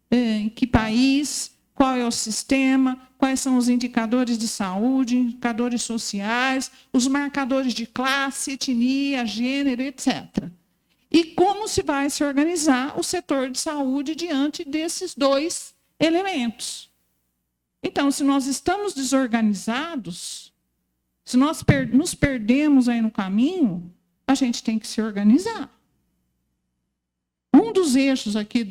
em que país, qual é o sistema, quais são os indicadores de saúde, indicadores sociais, os marcadores de classe, etnia, gênero, etc. E como se vai se organizar o setor de saúde diante desses dois elementos. Então, se nós estamos desorganizados, se nós nos perdemos aí no caminho, a gente tem que se organizar. um dos eixos aqui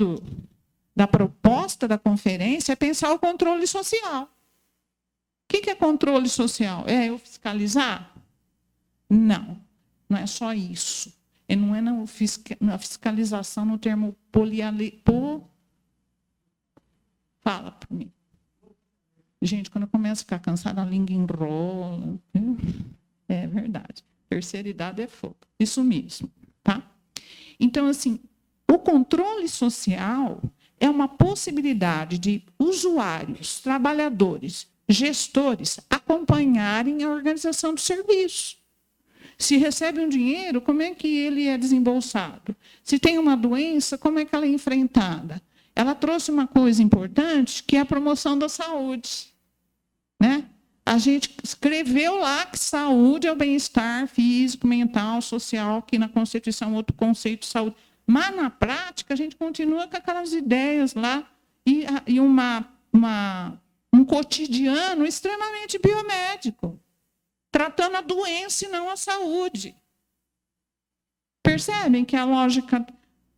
da proposta da conferência é pensar o controle social. O que é controle social? É eu fiscalizar? Não, não é só isso. E não é na fiscalização no termo Fala para mim. Gente, quando eu começo a ficar cansada, a língua enrola. É verdade. Terceira idade é fogo. Isso mesmo, tá? Então, assim, o controle social é uma possibilidade de usuários, trabalhadores, gestores acompanharem a organização do serviço. Se recebe um dinheiro, como é que ele é desembolsado? Se tem uma doença, como é que ela é enfrentada? Ela trouxe uma coisa importante, que é a promoção da saúde, né? A gente escreveu lá que saúde é o bem-estar físico, mental, social, que na Constituição é outro conceito de saúde. Mas, na prática, a gente continua com aquelas ideias lá e um cotidiano extremamente biomédico, tratando a doença e não a saúde. Percebem que a lógica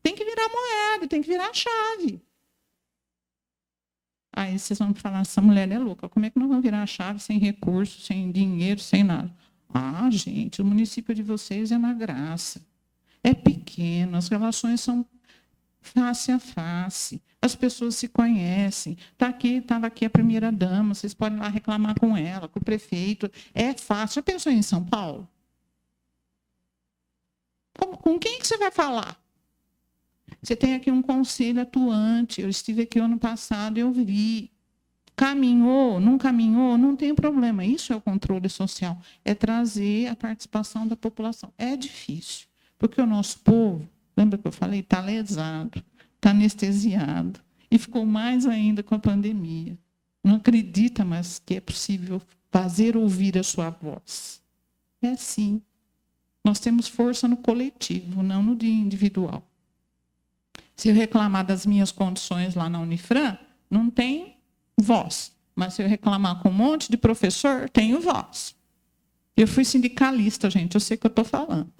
tem que virar moeda, tem que virar chave. Aí vocês vão falar, essa mulher é louca, como é que nós vamos virar a chave sem recurso, sem dinheiro, sem nada? Ah, gente, o município de vocês é na graça. É pequeno, as relações são face a face, as pessoas se conhecem. Estava aqui a primeira-dama, vocês podem ir lá reclamar com ela, com o prefeito. É fácil. Já pensou em São Paulo? Com quem que você vai falar? Você tem aqui um conselho atuante. Eu estive aqui ano passado, eu vi. Caminhou, não tem problema. Isso é o controle social. É trazer a participação da população. É difícil, porque o nosso povo, lembra que eu falei, está lesado, está anestesiado. E ficou mais ainda com a pandemia. Não acredita mais que é possível fazer ouvir a sua voz. É assim. Nós temos força no coletivo, não no individual. Se eu reclamar das minhas condições lá na Unifran, não tem voz. Mas se eu reclamar com um monte de professor, tenho voz. Eu fui sindicalista, gente, eu sei o que eu estou falando.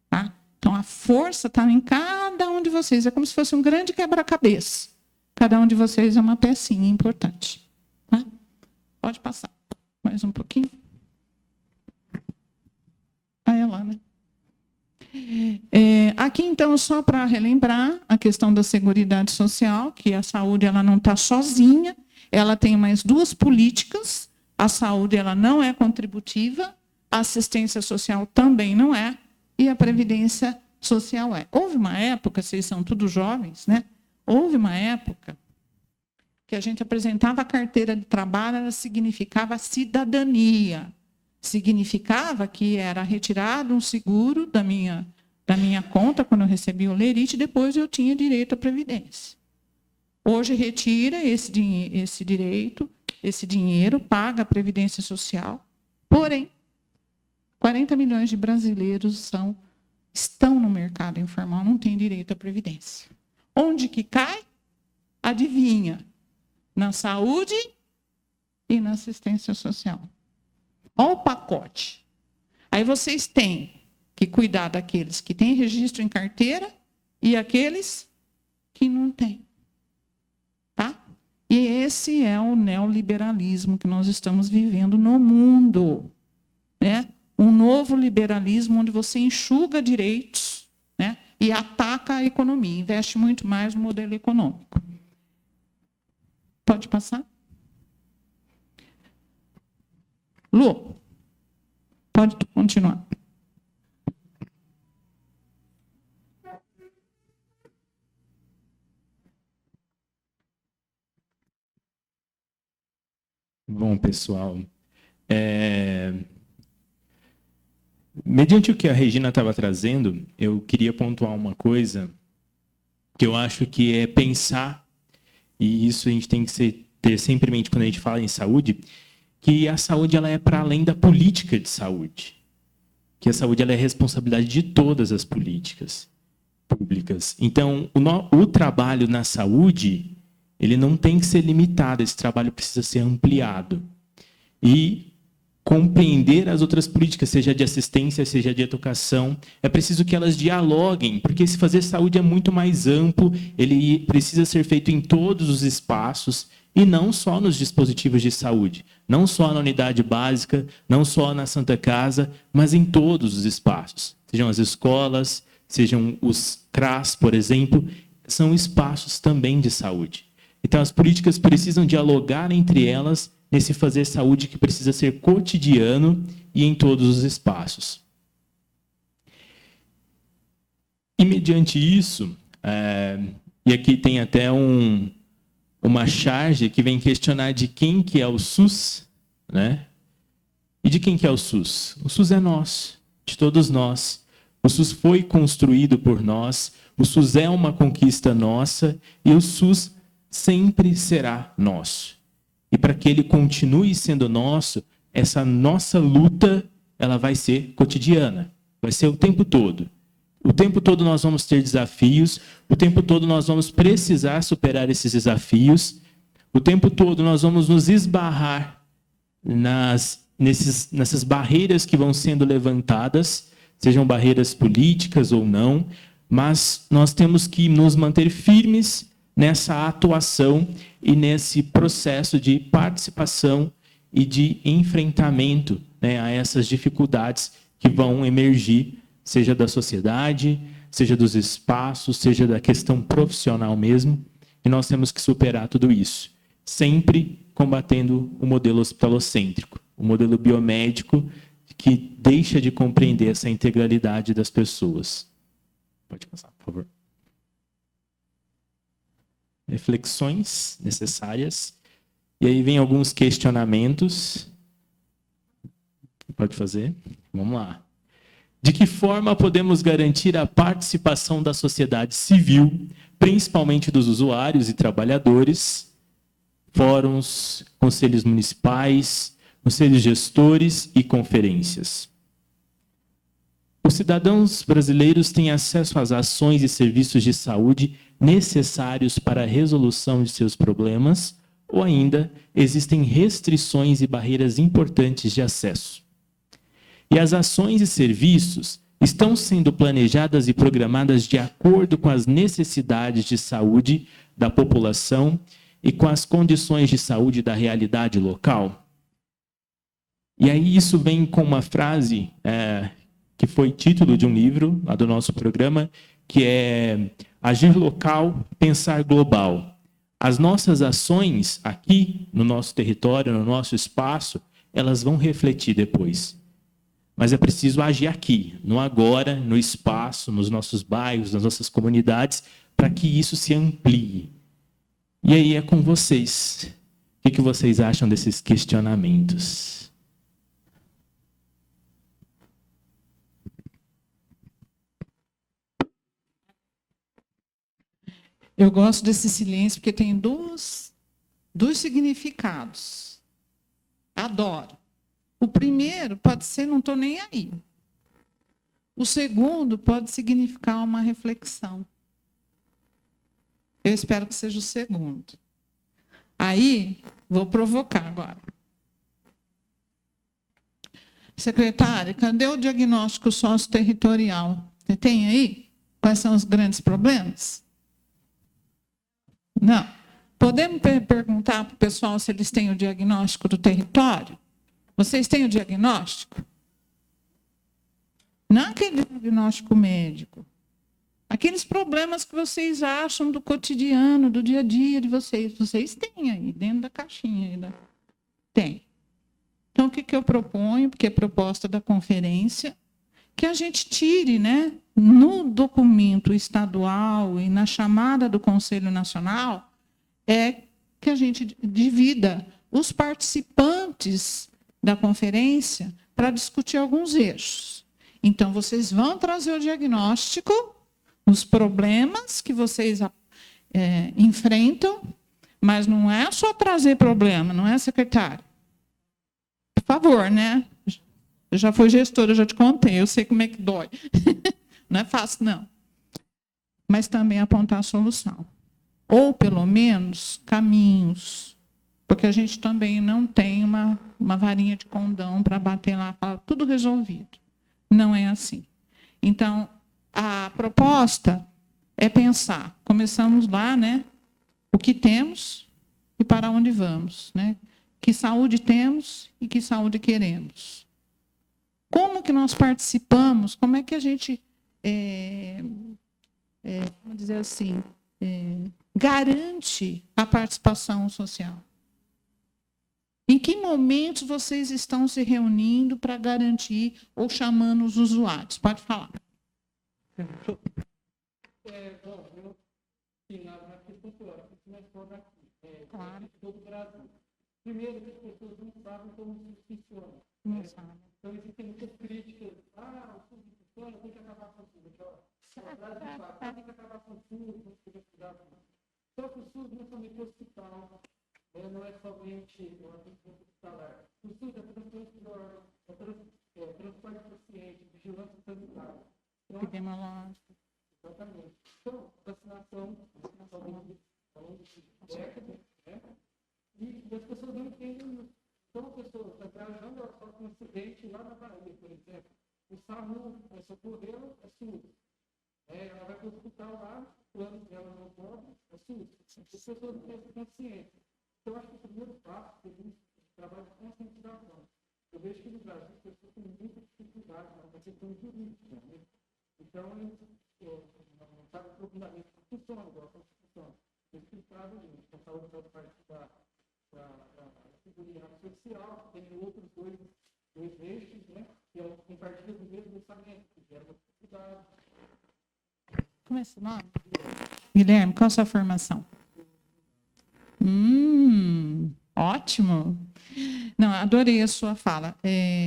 Tá? Então, a força está em cada um de vocês. É como se fosse um grande quebra-cabeça. Cada um de vocês é uma pecinha importante. Tá? Pode passar. Mais um pouquinho. Aí é lá, né? Aqui, então, só para relembrar a questão da Seguridade Social, que a saúde ela não está sozinha, ela tem mais duas políticas. A saúde ela não é contributiva, a assistência social também não é, e a previdência social é. Houve uma época, vocês são todos jovens, né? Houve uma época que a gente apresentava a carteira de trabalho, ela significava cidadania. Significava que era retirado um seguro da minha conta, quando eu recebi o lerite, e depois eu tinha direito à previdência. Hoje retira esse direito, esse dinheiro, paga a previdência social, porém, 40 milhões de brasileiros estão no mercado informal, não têm direito à previdência. Onde que cai? Adivinha? Na saúde e na assistência social. Olha o pacote. Aí vocês têm que cuidar daqueles que têm registro em carteira e aqueles que não têm. Tá? E esse é o neoliberalismo que nós estamos vivendo no mundo. Né? Um novo liberalismo onde você enxuga direitos, né? E ataca a economia, investe muito mais no modelo econômico. Pode passar? Lu, pode continuar.
Bom, pessoal, mediante o que a Regina estava trazendo, eu queria pontuar uma coisa que eu acho que é pensar, e isso a gente tem que ter sempre em mente quando a gente fala em saúde, que a saúde ela é para além da política de saúde. Que a saúde ela é responsabilidade de todas as políticas públicas. Então, o trabalho na saúde, ele não tem que ser limitado, esse trabalho precisa ser ampliado. E compreender as outras políticas, seja de assistência, seja de educação. É preciso que elas dialoguem, porque esse fazer saúde é muito mais amplo, ele precisa ser feito em todos os espaços, e não só nos dispositivos de saúde, não só na unidade básica, não só na Santa Casa, mas em todos os espaços. Sejam as escolas, sejam os CRAS, por exemplo, são espaços também de saúde. Então, as políticas precisam dialogar entre elas nesse fazer saúde que precisa ser cotidiano e em todos os espaços. E, mediante isso, e aqui tem até uma charge que vem questionar de quem que é o SUS, né? E de quem que é o SUS? O SUS é nosso, de todos nós. O SUS foi construído por nós, o SUS é uma conquista nossa e o SUS sempre será nosso. E para que ele continue sendo nosso, essa nossa luta, ela vai ser cotidiana, vai ser o tempo todo. O tempo todo nós vamos ter desafios, o tempo todo nós vamos precisar superar esses desafios, o tempo todo nós vamos nos esbarrar nessas barreiras que vão sendo levantadas, sejam barreiras políticas ou não, mas nós temos que nos manter firmes nessa atuação e nesse processo de participação e de enfrentamento, né, a essas dificuldades que vão emergir, seja da sociedade, seja dos espaços, seja da questão profissional mesmo, e nós temos que superar tudo isso, sempre combatendo o modelo hospitalocêntrico, o modelo biomédico que deixa de compreender essa integralidade das pessoas. Pode passar, por favor. Reflexões necessárias. E aí vem alguns questionamentos. Pode fazer? Vamos lá. De que forma podemos garantir a participação da sociedade civil, principalmente dos usuários e trabalhadores, fóruns, conselhos municipais, conselhos gestores e conferências? Os cidadãos brasileiros têm acesso às ações e serviços de saúde necessários para a resolução de seus problemas, ou ainda existem restrições e barreiras importantes de acesso? E as ações e serviços estão sendo planejadas e programadas de acordo com as necessidades de saúde da população e com as condições de saúde da realidade local? E aí isso vem com uma frase que foi título de um livro lá do nosso programa, que é Agir Local, Pensar Global. As nossas ações aqui, no nosso território, no nosso espaço, elas vão refletir depois. Mas é preciso agir aqui, no agora, no espaço, nos nossos bairros, nas nossas comunidades, para que isso se amplie. E aí é com vocês. O que vocês acham desses questionamentos?
Eu gosto desse silêncio porque tem dois significados. Adoro. O primeiro pode ser não estou nem aí. O segundo pode significar uma reflexão. Eu espero que seja o segundo. Aí, vou provocar agora. Secretária, cadê o diagnóstico socioterritorial? Você tem aí? Quais são os grandes problemas? Não. Podemos perguntar para o pessoal se eles têm o diagnóstico do território? Vocês têm o diagnóstico? Não aquele diagnóstico médico. Aqueles problemas que vocês acham do cotidiano, do dia a dia de vocês. Vocês têm aí, dentro da caixinha. Aí, tem. Então, o que eu proponho, porque é proposta da conferência, que a gente tire, né, no documento estadual e na chamada do Conselho Nacional, é que a gente divida os participantes da conferência para discutir alguns eixos. Então, vocês vão trazer o diagnóstico, os problemas que vocês enfrentam, mas não é só trazer problema, não é, secretário? Por favor, né? Eu já fui gestora, eu já te contei, eu sei como é que dói. Não é fácil, não. Mas também apontar a solução. Ou, pelo menos, caminhos Porque a gente também não tem uma varinha de condão para bater lá e falar tudo resolvido. Não é assim. Então, a proposta é pensar, começamos lá, né? O que temos e para onde vamos, né? Que saúde temos e que saúde queremos. Como que nós participamos? Como é que a gente, vamos dizer assim, garante a participação social? Em que momentos vocês estão se reunindo para garantir ou chamando os usuários? Pode falar. Claro.
Primeiro, que as pessoas não sabem como isso funciona.
Não sabem.
Então, existem muitas críticas. O SUS não funciona, tem que acabar com o SUS. Tem que acabar com o SUS, não tem que cuidar com isso. Só que o SUS não é somente hospital, não é somente uma questão hospitalar. O SUS é transporte de órgãos, transporte de paciente, vigilância sanitária.
Epidemiológico.
Exatamente. Então, vacinação décadas, né? E as pessoas não entendem isso. Então, a pessoa está viajando, ela sofre um acidente lá na Bahia, por exemplo. O SAMU vai socorrê-la, é SUS. Ela vai para o hospital lá, o plano dela não cobre, é SUS. As pessoas não têm essa consciência. Então, acho que o primeiro passo é um trabalho de conscientização. Eu vejo que no Brasil as pessoas têm muita dificuldade na questão jurídica. Né? Então, não sabem profundamente como funciona a Constituição. A saúde faz parte da segurança social, tem outros dois eixos, né? Que é o compartilho do mesmo pensamento, que gera uma dificuldade.
Como é seu nome? Guilherme, qual a sua formação? Ótimo. Não, adorei a sua fala.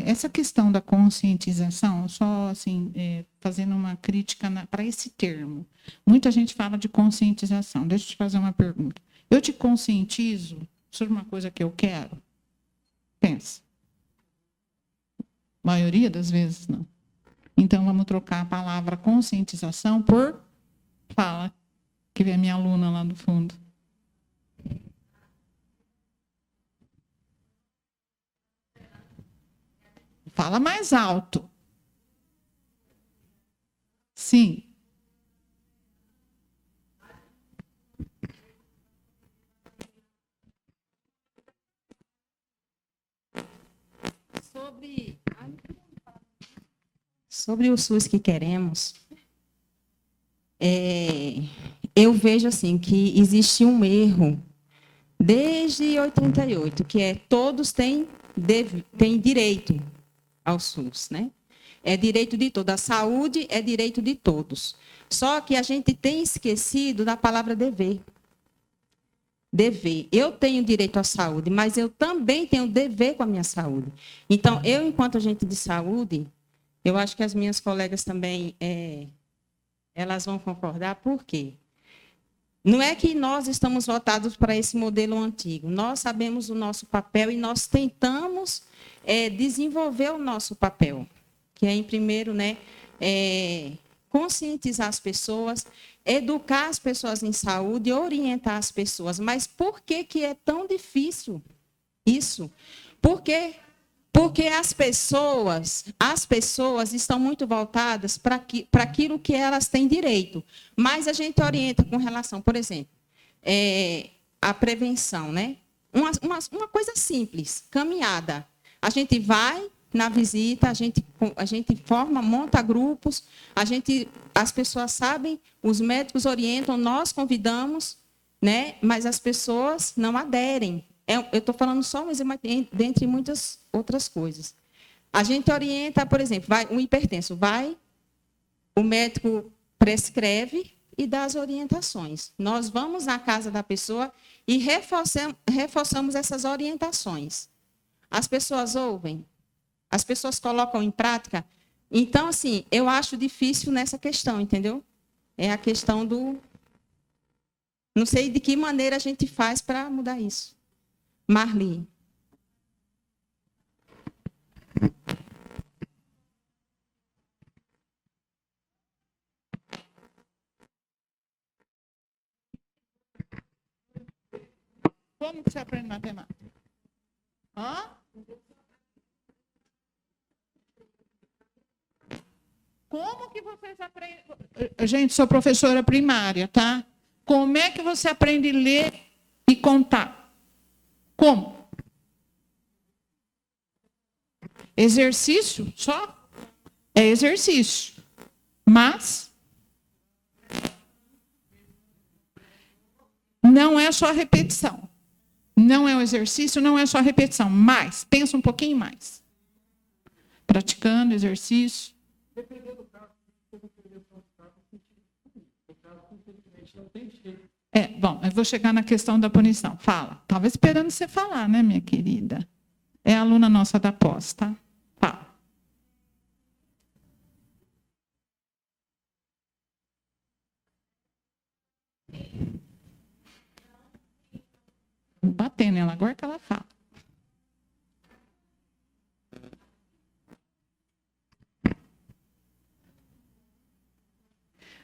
Essa questão da conscientização, só assim, fazendo uma crítica para esse termo. Muita gente fala de conscientização. Deixa eu te fazer uma pergunta. Eu te conscientizo sobre uma coisa que eu quero? Pensa. A maioria das vezes, não. Então, vamos trocar a palavra conscientização por fala, que vem a minha aluna lá no fundo. Fala mais alto. Sim.
Sobre o SUS que queremos, eu vejo assim que existe um erro desde 88, que é todos têm direito ao SUS, né? É direito de todos. A saúde é direito de todos. Só que a gente tem esquecido da palavra dever. Dever. Eu tenho direito à saúde, mas eu também tenho dever com a minha saúde. Então, eu, enquanto agente de saúde, eu acho que as minhas colegas também, elas vão concordar. Por quê? Não é que nós estamos voltados para esse modelo antigo. Nós sabemos o nosso papel e nós tentamos desenvolver o nosso papel, que é, em primeiro, né, conscientizar as pessoas, educar as pessoas em saúde, orientar as pessoas. Mas por que é tão difícil isso? Porque as pessoas estão muito voltadas para aquilo que elas têm direito. Mas a gente orienta com relação, por exemplo, à prevenção, né? Uma coisa simples, caminhada. A gente vai na visita, a gente monta grupos, as pessoas sabem, os médicos orientam, nós convidamos, né? Mas as pessoas não aderem. Eu estou falando só um exemplo, dentre muitas outras coisas. A gente orienta, por exemplo, um hipertenso vai, o médico prescreve e dá as orientações. Nós vamos na casa da pessoa e reforçamos essas orientações. As pessoas ouvem, as pessoas colocam em prática. Então, assim, eu acho difícil nessa questão, entendeu? É a questão do... Não sei de que maneira a gente faz para mudar isso. Marli.
Como que você aprende matemática? Hã? Como que vocês aprendem? Gente, sou professora primária, tá? Como é que você aprende a ler e contar? Como? Exercício só? É exercício. Mas não é só repetição. Não é o exercício, não é só repetição. Mas, pensa um pouquinho mais. Praticando exercício. Bom, eu vou chegar na questão da punição. Fala. Estava esperando você falar, né, minha querida? É a aluna nossa da pós, tá? Fala. Vou bater nela agora que ela fala.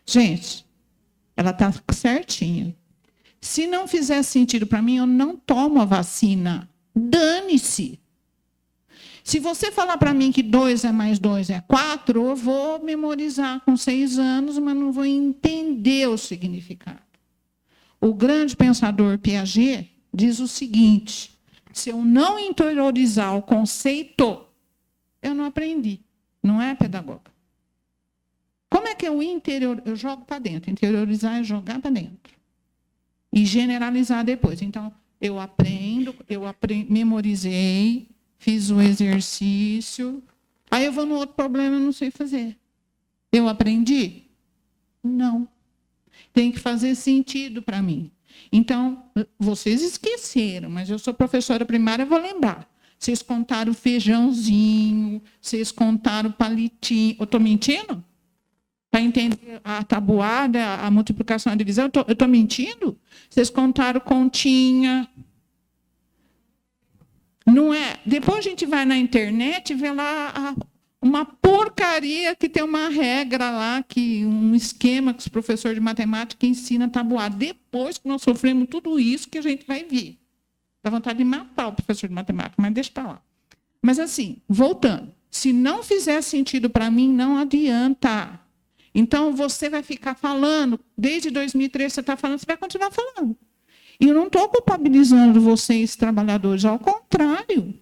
Gente, ela está certinha. Se não fizer sentido para mim, eu não tomo a vacina. Dane-se. Se você falar para mim que 2 + 2 = 4, eu vou memorizar com 6 anos, mas não vou entender o significado. O grande pensador Piaget diz o seguinte: se eu não interiorizar o conceito, eu não aprendi. Não é pedagoga. Como é que eu jogo para dentro? Interiorizar é jogar para dentro. E generalizar depois. Então, eu aprendo, memorizei, fiz o exercício, aí eu vou no outro problema e não sei fazer. Eu aprendi? Não. Tem que fazer sentido para mim. Então, vocês esqueceram, mas eu sou professora primária, eu vou lembrar. Vocês contaram o feijãozinho, vocês contaram o palitinho. Eu estou mentindo? Para entender a tabuada, a multiplicação, a divisão, eu estou mentindo? Vocês contaram continha. Não é? Depois a gente vai na internet e vê lá uma porcaria que tem uma regra lá, um esquema que os professores de matemática ensinam a tabuar. Depois que nós sofremos tudo isso, que a gente vai ver. Dá vontade de matar o professor de matemática, mas deixa para lá. Mas assim, voltando. Se não fizer sentido para mim, não adianta. Então, você vai ficar falando, desde 2003 você está falando, você vai continuar falando. E eu não estou culpabilizando vocês, trabalhadores, ao contrário.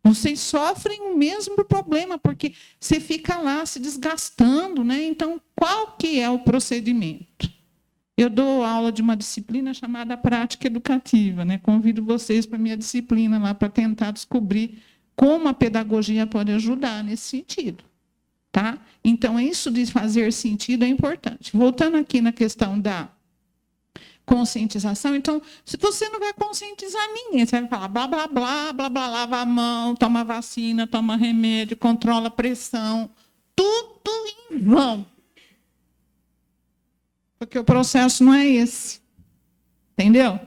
Vocês sofrem o mesmo problema, porque você fica lá se desgastando, né? Então, qual que é o procedimento? Eu dou aula de uma disciplina chamada prática educativa, né? Convido vocês para a minha disciplina lá, para tentar descobrir como a pedagogia pode ajudar nesse sentido. Tá? Então, isso de fazer sentido é importante. Voltando aqui na questão da conscientização, então, se você não vai conscientizar ninguém, você vai falar blá, blá, blá, blá, blá, lava a mão, toma vacina, toma remédio, controla a pressão, tudo em vão. Porque o processo não é esse. Entendeu?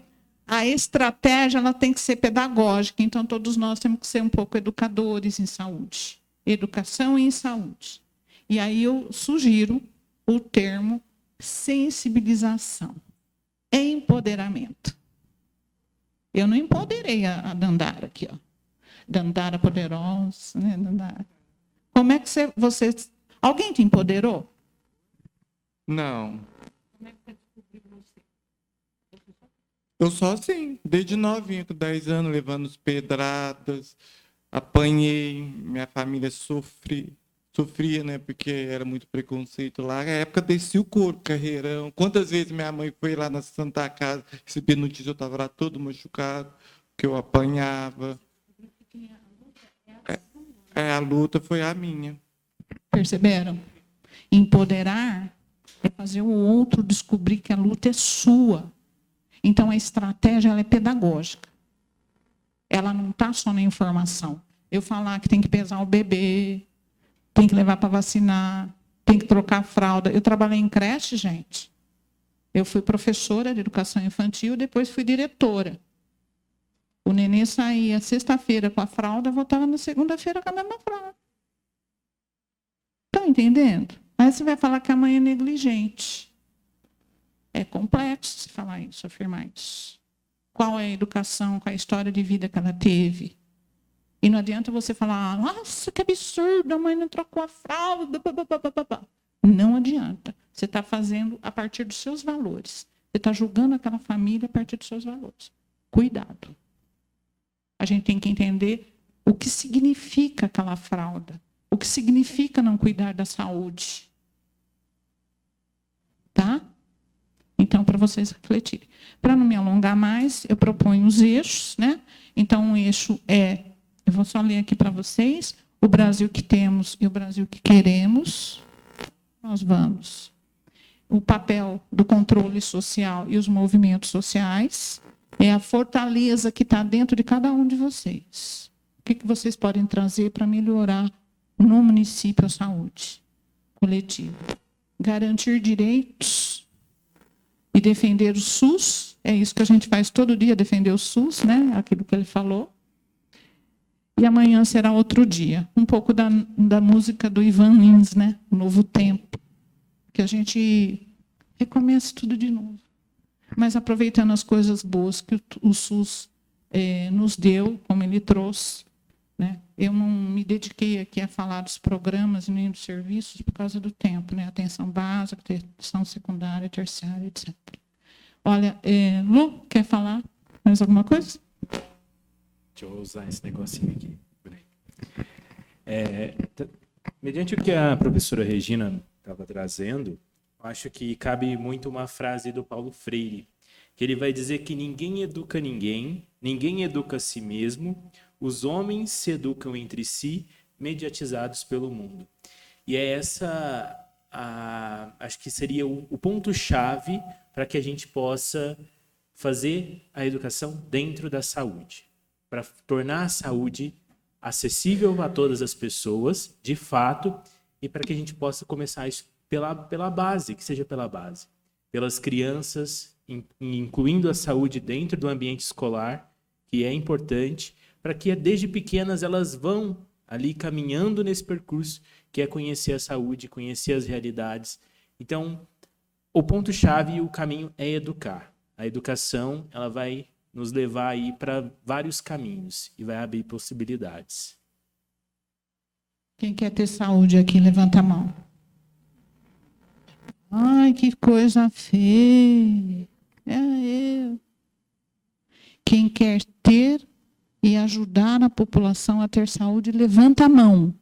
A estratégia ela tem que ser pedagógica, então todos nós temos que ser um pouco educadores em saúde. Educação em saúde. E aí eu sugiro o termo sensibilização. É empoderamento. Eu não empoderei a Dandara aqui, ó. Dandara poderosa, né, Dandara? Como é que você... Alguém te empoderou?
Não. Como é que você descobriu você? Eu só assim, desde novinho, com 10 anos, levando as pedradas, apanhei, minha família sofria, né, porque era muito preconceito lá. Na época desci o couro, carreirão. Quantas vezes minha mãe foi lá na Santa Casa, receber notícia, eu estava lá todo machucado, que eu apanhava. A luta foi a minha.
Perceberam? Empoderar é fazer o outro descobrir que a luta é sua. Então, a estratégia ela é pedagógica. Ela não está só na informação. Eu falar que tem que pesar o bebê, tem que levar para vacinar, tem que trocar a fralda. Eu trabalhei em creche, gente. Eu fui professora de educação infantil, depois fui diretora. O nenê saía sexta-feira com a fralda, voltava na segunda-feira com a mesma fralda. Estão entendendo? Aí você vai falar que a mãe é negligente. É complexo se falar isso, afirmar isso. Qual é a educação, qual é a história de vida que ela teve? E não adianta você falar, nossa, que absurdo, a mãe não trocou a fralda. Não adianta. Você está fazendo a partir dos seus valores. Você está julgando aquela família a partir dos seus valores. Cuidado. A gente tem que entender o que significa aquela fralda. O que significa não cuidar da saúde. Tá? Então, para vocês refletirem. Para não me alongar mais, eu proponho os eixos, né? Então, o eixo é, eu vou só ler aqui para vocês, o Brasil que temos e o Brasil que queremos. Nós vamos. O papel do controle social e os movimentos sociais é a fortaleza que está dentro de cada um de vocês. O que vocês podem trazer para melhorar no município a saúde coletiva? Garantir direitos e defender o SUS. É isso que a gente faz todo dia, defender o SUS, né? Aquilo que ele falou. E amanhã será outro dia. Um pouco da música do Ivan Lins, né? O Novo Tempo. Que a gente recomece tudo de novo. Mas aproveitando as coisas boas que o SUS nos deu, como ele trouxe. Né? Eu não me dediquei aqui a falar dos programas nem dos serviços por causa do tempo. Né? Atenção básica, atenção secundária, terciária, etc. Olha, Lu, quer falar mais alguma coisa?
Deixa eu usar esse negocinho aqui. Mediante o que a professora Regina estava trazendo, acho que cabe muito uma frase do Paulo Freire, que ele vai dizer que ninguém educa ninguém, ninguém educa a si mesmo, os homens se educam entre si, mediatizados pelo mundo. E é essa, acho que seria o ponto-chave para que a gente possa fazer a educação dentro da saúde, para tornar a saúde acessível a todas as pessoas, de fato, e para que a gente possa começar isso pela base, que seja pela base, pelas crianças, incluindo a saúde dentro do ambiente escolar, que é importante, para que desde pequenas elas vão ali caminhando nesse percurso, que é conhecer a saúde, conhecer as realidades. Então, o ponto-chave e o caminho é educar. A educação, ela vai nos levar aí para vários caminhos e vai abrir possibilidades.
Quem quer ter saúde aqui, levanta a mão. Ai, que coisa feia. É eu. Quem quer ter e ajudar a população a ter saúde, levanta a mão.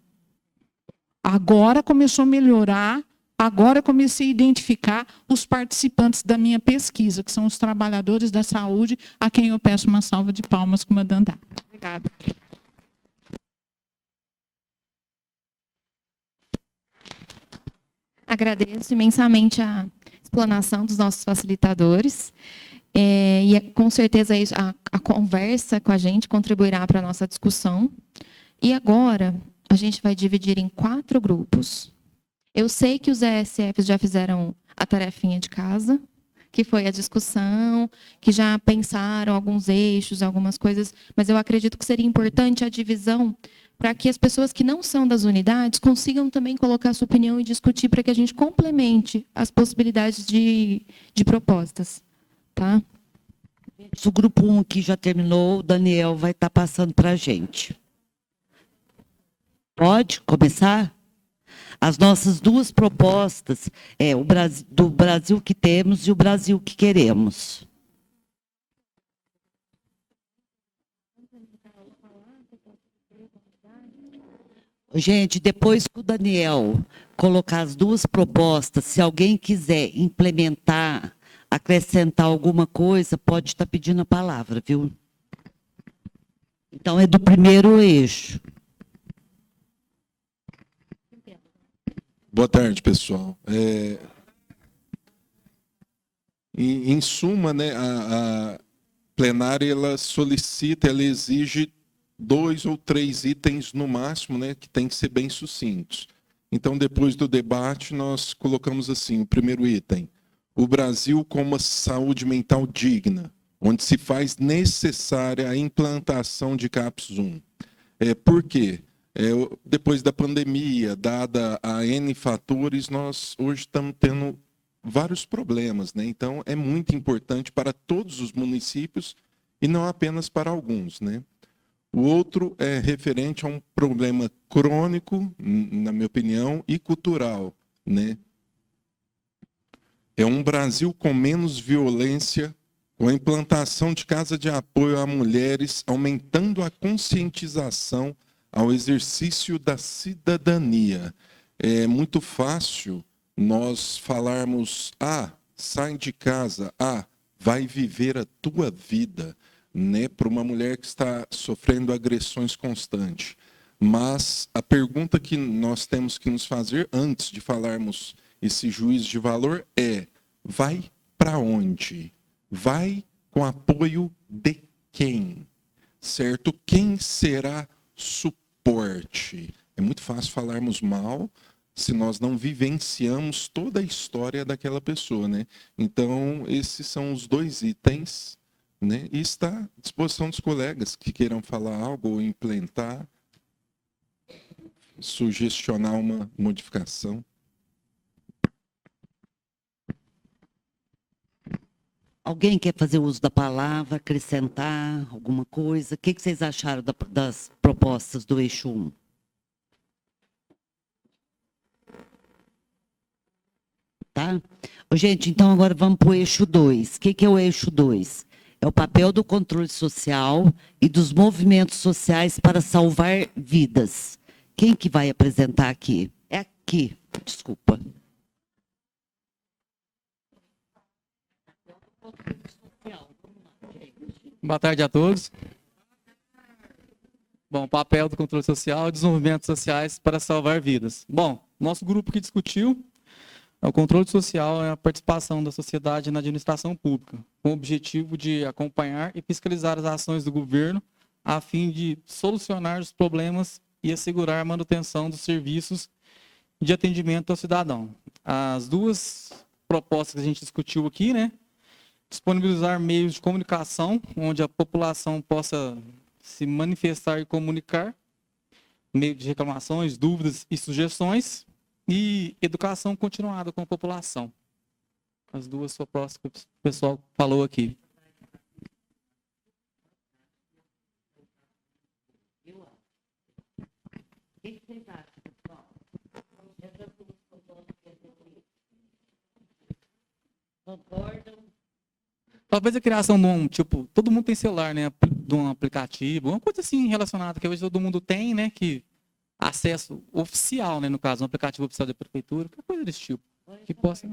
Agora começou a melhorar, agora eu comecei a identificar os participantes da minha pesquisa, que são os trabalhadores da saúde, a quem eu peço uma salva de palmas, comandante. Obrigada.
Agradeço imensamente a explanação dos nossos facilitadores. E com certeza a conversa com a gente contribuirá para a nossa discussão. E agora, a gente vai dividir em 4 grupos. Eu sei que os ESFs já fizeram a tarefinha de casa, que foi a discussão, que já pensaram alguns eixos, algumas coisas, mas eu acredito que seria importante a divisão para que as pessoas que não são das unidades consigam também colocar sua opinião e discutir para que a gente complemente as possibilidades de propostas. Tá?
O grupo 1 que já terminou, o Daniel vai estar passando para a gente. Pode começar? As nossas 2 propostas é do Brasil que temos e o Brasil que queremos. Gente, depois que o Daniel colocar as 2 propostas, se alguém quiser implementar, acrescentar alguma coisa, pode estar pedindo a palavra, viu? Então, é do primeiro eixo.
Boa tarde, pessoal. Em suma, né, a plenária ela solicita, ela exige 2 ou 3 itens no máximo, né, que tem que ser bem sucintos. Então, depois do debate, nós colocamos assim, o primeiro item: o Brasil com uma saúde mental digna, onde se faz necessária a implantação de CAPS 1. Por quê? Depois da pandemia, dada a N fatores, nós hoje estamos tendo vários problemas, né? Então, é muito importante para todos os municípios e não apenas para alguns, né? O outro é referente a um problema crônico, na minha opinião, e cultural, né? É um Brasil com menos violência, com a implantação de casa de apoio a mulheres, aumentando a conscientização ao exercício da cidadania. É muito fácil nós falarmos, sai de casa, vai viver a tua vida, né, para uma mulher que está sofrendo agressões constantes. Mas a pergunta que nós temos que nos fazer antes de falarmos esse juízo de valor é: vai para onde? Vai com apoio de quem? Certo? Quem será suporte? É muito fácil falarmos mal se nós não vivenciamos toda a história daquela pessoa, né? Então, esses são os 2 itens, né? E está à disposição dos colegas que queiram falar algo ou implementar, sugestionar uma modificação.
Alguém quer fazer uso da palavra, acrescentar alguma coisa? O que vocês acharam das propostas do eixo 1? Tá? Gente, então agora vamos para o eixo 2. O que é o eixo 2? É o papel do controle social e dos movimentos sociais para salvar vidas. Quem que vai apresentar aqui? É aqui, desculpa.
Boa tarde a todos. Bom, papel do controle social e dos movimentos sociais para salvar vidas. Bom, nosso grupo que discutiu, o controle social é a participação da sociedade na administração pública, com o objetivo de acompanhar e fiscalizar as ações do governo a fim de solucionar os problemas e assegurar a manutenção dos serviços de atendimento ao cidadão. As 2 propostas que a gente discutiu aqui, né? Disponibilizar meios de comunicação onde a população possa se manifestar e comunicar, meio de reclamações, dúvidas e sugestões, e educação continuada com a população. As 2 propostas que o pessoal falou aqui.
O que vocês acham, pessoal? Concordam?
Talvez a criação de um, tipo, todo mundo tem celular, né? De um aplicativo, uma coisa assim relacionada, que hoje todo mundo tem, né? Que acesso oficial, né? No caso, um aplicativo oficial da prefeitura, qualquer coisa desse tipo. Que possa...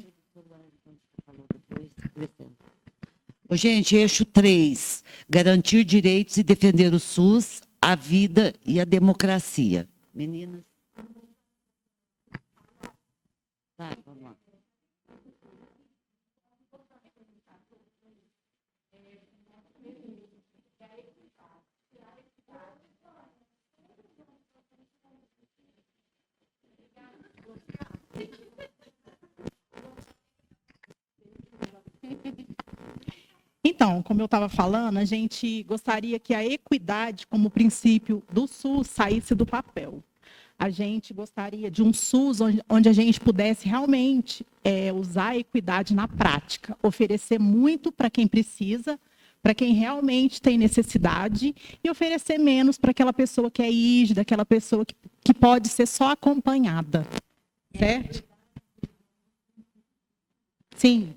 Gente, eixo 3. Garantir direitos e defender o SUS, a vida e a democracia. Meninas? Vai, vamos lá.
Então, como eu estava falando, a gente gostaria que a equidade como princípio do SUS saísse do papel. A gente gostaria de um SUS onde a gente pudesse realmente usar a equidade na prática, oferecer muito para quem precisa, para quem realmente tem necessidade, e oferecer menos para aquela pessoa que é rígida, aquela pessoa que pode ser só acompanhada. Certo? Sim.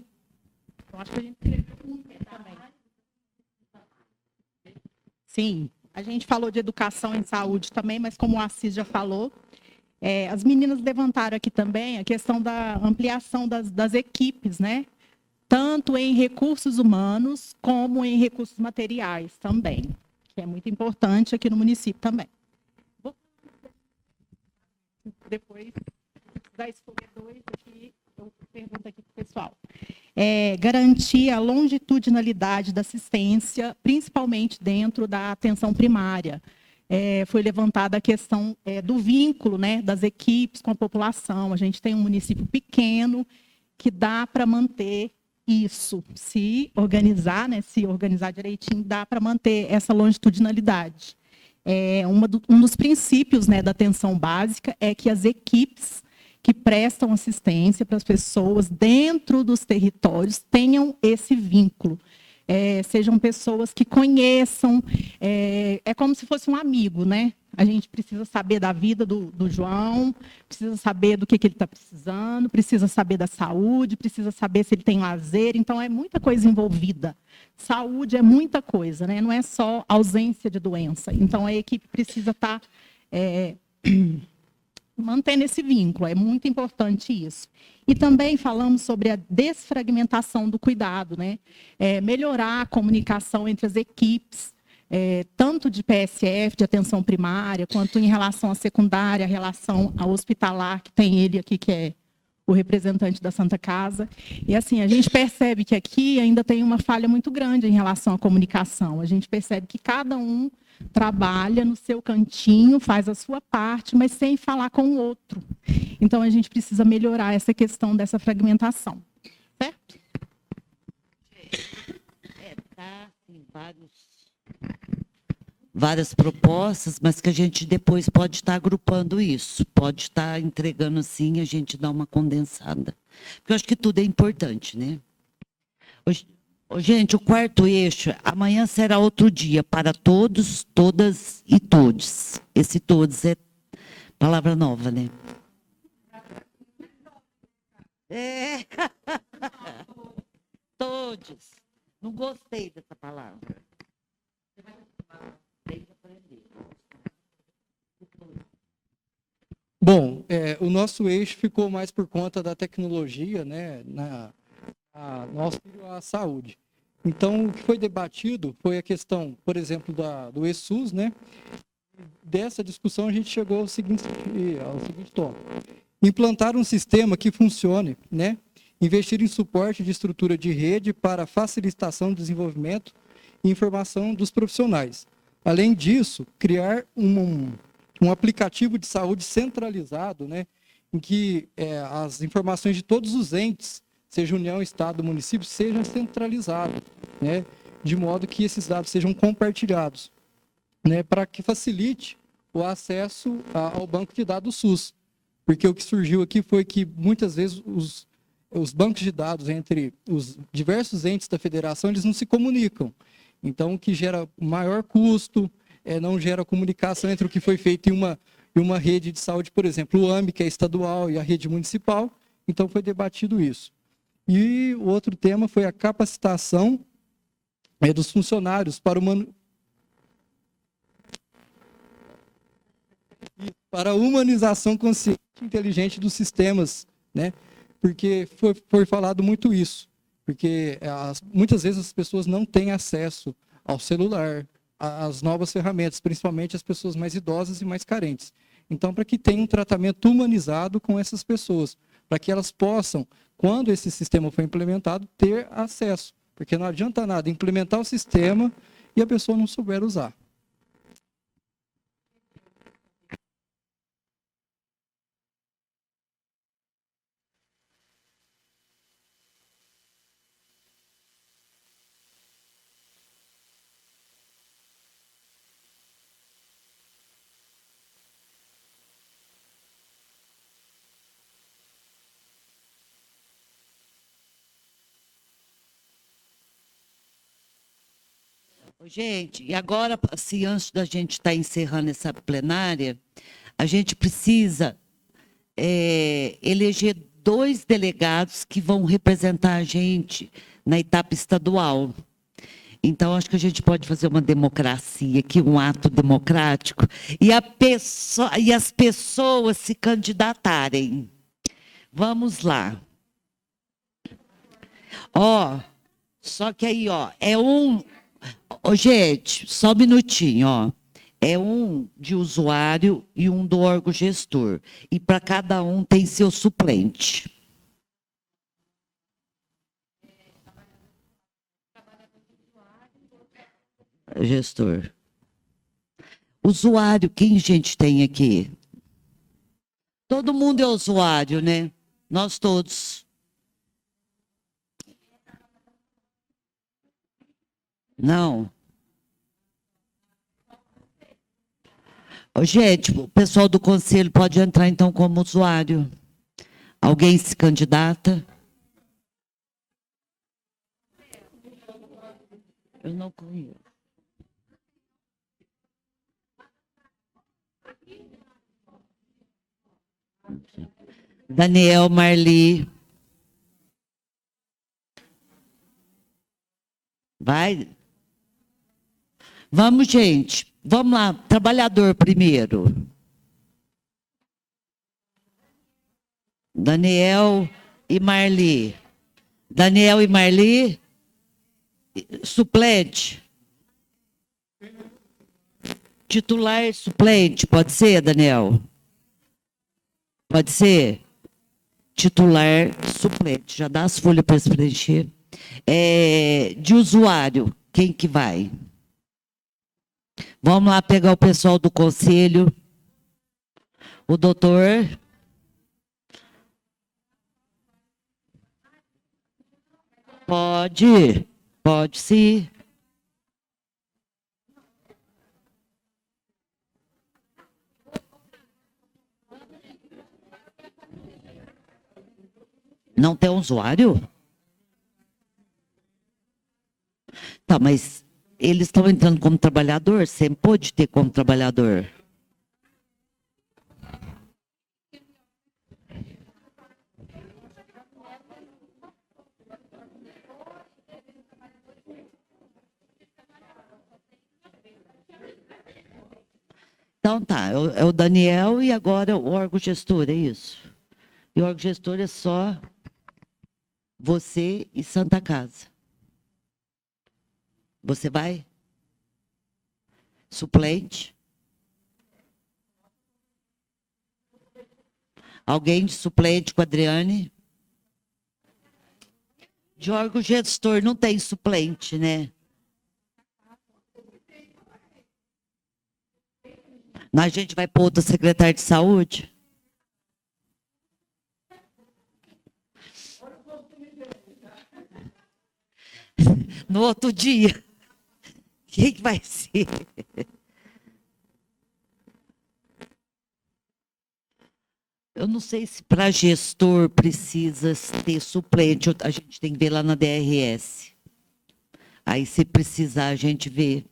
Eu acho que a gente também. Sim, a gente falou de educação em saúde também, mas como o Assis já falou, as meninas levantaram aqui também a questão da ampliação das equipes, né? Tanto em recursos humanos como em recursos materiais também, que é muito importante aqui no município também. Depois da escolha 2 aqui, eu pergunto aqui para o pessoal. Garantir a longitudinalidade da assistência, principalmente dentro da atenção primária. Foi levantada a questão do vínculo, né, das equipes com a população. A gente tem um município pequeno que dá para manter isso. Se organizar, né, se organizar direitinho, dá para manter essa longitudinalidade. Um dos princípios, né, da atenção básica é que as equipes que prestam assistência para as pessoas dentro dos territórios tenham esse vínculo. sejam pessoas que conheçam, é como se fosse um amigo, né? A gente precisa saber da vida do João, precisa saber do que ele está precisando, precisa saber da saúde, precisa saber se ele tem lazer. Então, é muita coisa envolvida. Saúde é muita coisa, né? Não é só ausência de doença. Então, a equipe precisa estar mantendo esse vínculo. É muito importante isso. E também falamos sobre a desfragmentação do cuidado, né? Melhorar a comunicação entre as equipes, tanto de PSF, de atenção primária, quanto em relação à secundária, relação ao hospitalar, que tem ele aqui, que é o representante da Santa Casa. E assim, a gente percebe que aqui ainda tem uma falha muito grande em relação à comunicação. A gente percebe que cada um trabalha no seu cantinho, faz a sua parte, mas sem falar com o outro. Então, a gente precisa melhorar essa questão dessa fragmentação. Certo?
Tá, tem várias propostas, mas que a gente depois pode estar agrupando isso, pode estar entregando assim, a gente dá uma condensada. Porque eu acho que tudo é importante, né? Gente, o quarto eixo, amanhã será outro dia para todos, todas e todos. Esse todos é palavra nova, né? Todos. Não gostei dessa palavra.
Bom, o nosso eixo ficou mais por conta da tecnologia, né, nosso à saúde. Então, o que foi debatido foi a questão, por exemplo, do ESUS, né? Dessa discussão, a gente chegou ao seguinte tópico. Implantar um sistema que funcione, né? Investir em suporte de estrutura de rede para facilitação do desenvolvimento e informação dos profissionais. Além disso, criar um aplicativo de saúde centralizado, né, em que as informações de todos os entes, seja União, Estado, município, sejam centralizados, né, de modo que esses dados sejam compartilhados, né, para que facilite o acesso ao banco de dados SUS. Porque o que surgiu aqui foi que, muitas vezes, os bancos de dados entre os diversos entes da federação, eles não se comunicam. Então, o que gera maior custo, não gera comunicação entre o que foi feito em uma rede de saúde, por exemplo, o AME, que é estadual, e a rede municipal. Então, foi debatido isso. E o outro tema foi a capacitação dos funcionários para a humanização consciente e inteligente dos sistemas, né? Porque foi falado muito isso. Porque muitas vezes as pessoas não têm acesso ao celular, às novas ferramentas, principalmente as pessoas mais idosas e mais carentes. Então, para que tenha um tratamento humanizado com essas pessoas, para que elas possam, quando esse sistema for implementado, ter acesso. Porque não adianta nada implementar o sistema e a pessoa não souber usar.
Gente, e agora, assim, antes da gente estar encerrando essa plenária, a gente precisa eleger 2 delegados que vão representar a gente na etapa estadual. Então, acho que a gente pode fazer uma democracia aqui, um ato democrático, e as pessoas se candidatarem. Vamos lá. Só que aí, gente, só um minutinho, é um de usuário e um do órgão gestor. E para cada um tem seu suplente. Gestor. Usuário, quem a gente tem aqui? Todo mundo é usuário, né? Nós todos. Não. Gente, o pessoal do conselho pode entrar, então, como usuário. Alguém se candidata? Eu não conheço. Daniel, Marli. Vai. Vamos, gente. Vamos lá. Trabalhador primeiro. Daniel e Marli. Daniel e Marli. Suplente. Titular e suplente. Pode ser, Daniel? Pode ser? Titular, suplente. Já dá as folhas para se preencher. De usuário, quem que vai? Vamos lá pegar o pessoal do conselho. O doutor. Pode sim. Não tem usuário? Tá, mas eles estão entrando como trabalhador? Sempre pode ter como trabalhador. Então tá, é o Daniel e agora o órgão gestor, é isso? E o órgão gestor é só você e Santa Casa. Você vai? Suplente? Alguém de suplente com a Adriane? De órgão gestor não tem suplente, né? A gente vai pôr outra secretária de saúde? No outro dia. Quem que vai ser? Eu não sei se para gestor precisa ter suplente. A gente tem que ver lá na DRS. Aí, se precisar, a gente vê.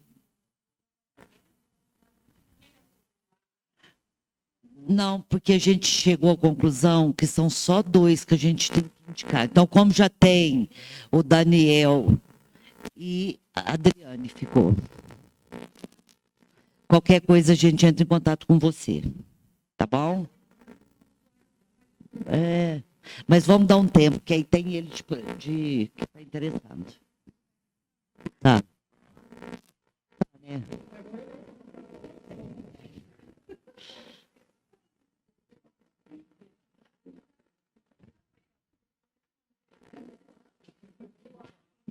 Não, porque a gente chegou à conclusão que são só 2 que a gente tem que indicar. Então, como já tem o Daniel e a Adriane ficou. Qualquer coisa a gente entra em contato com você. Tá bom? Mas vamos dar um tempo, que aí tem ele que está interessado. Tá.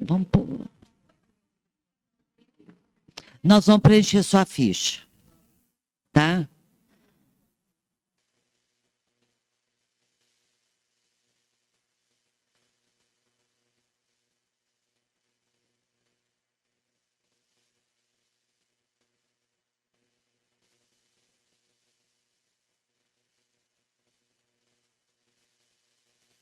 Vamos pôr. Nós vamos preencher sua ficha.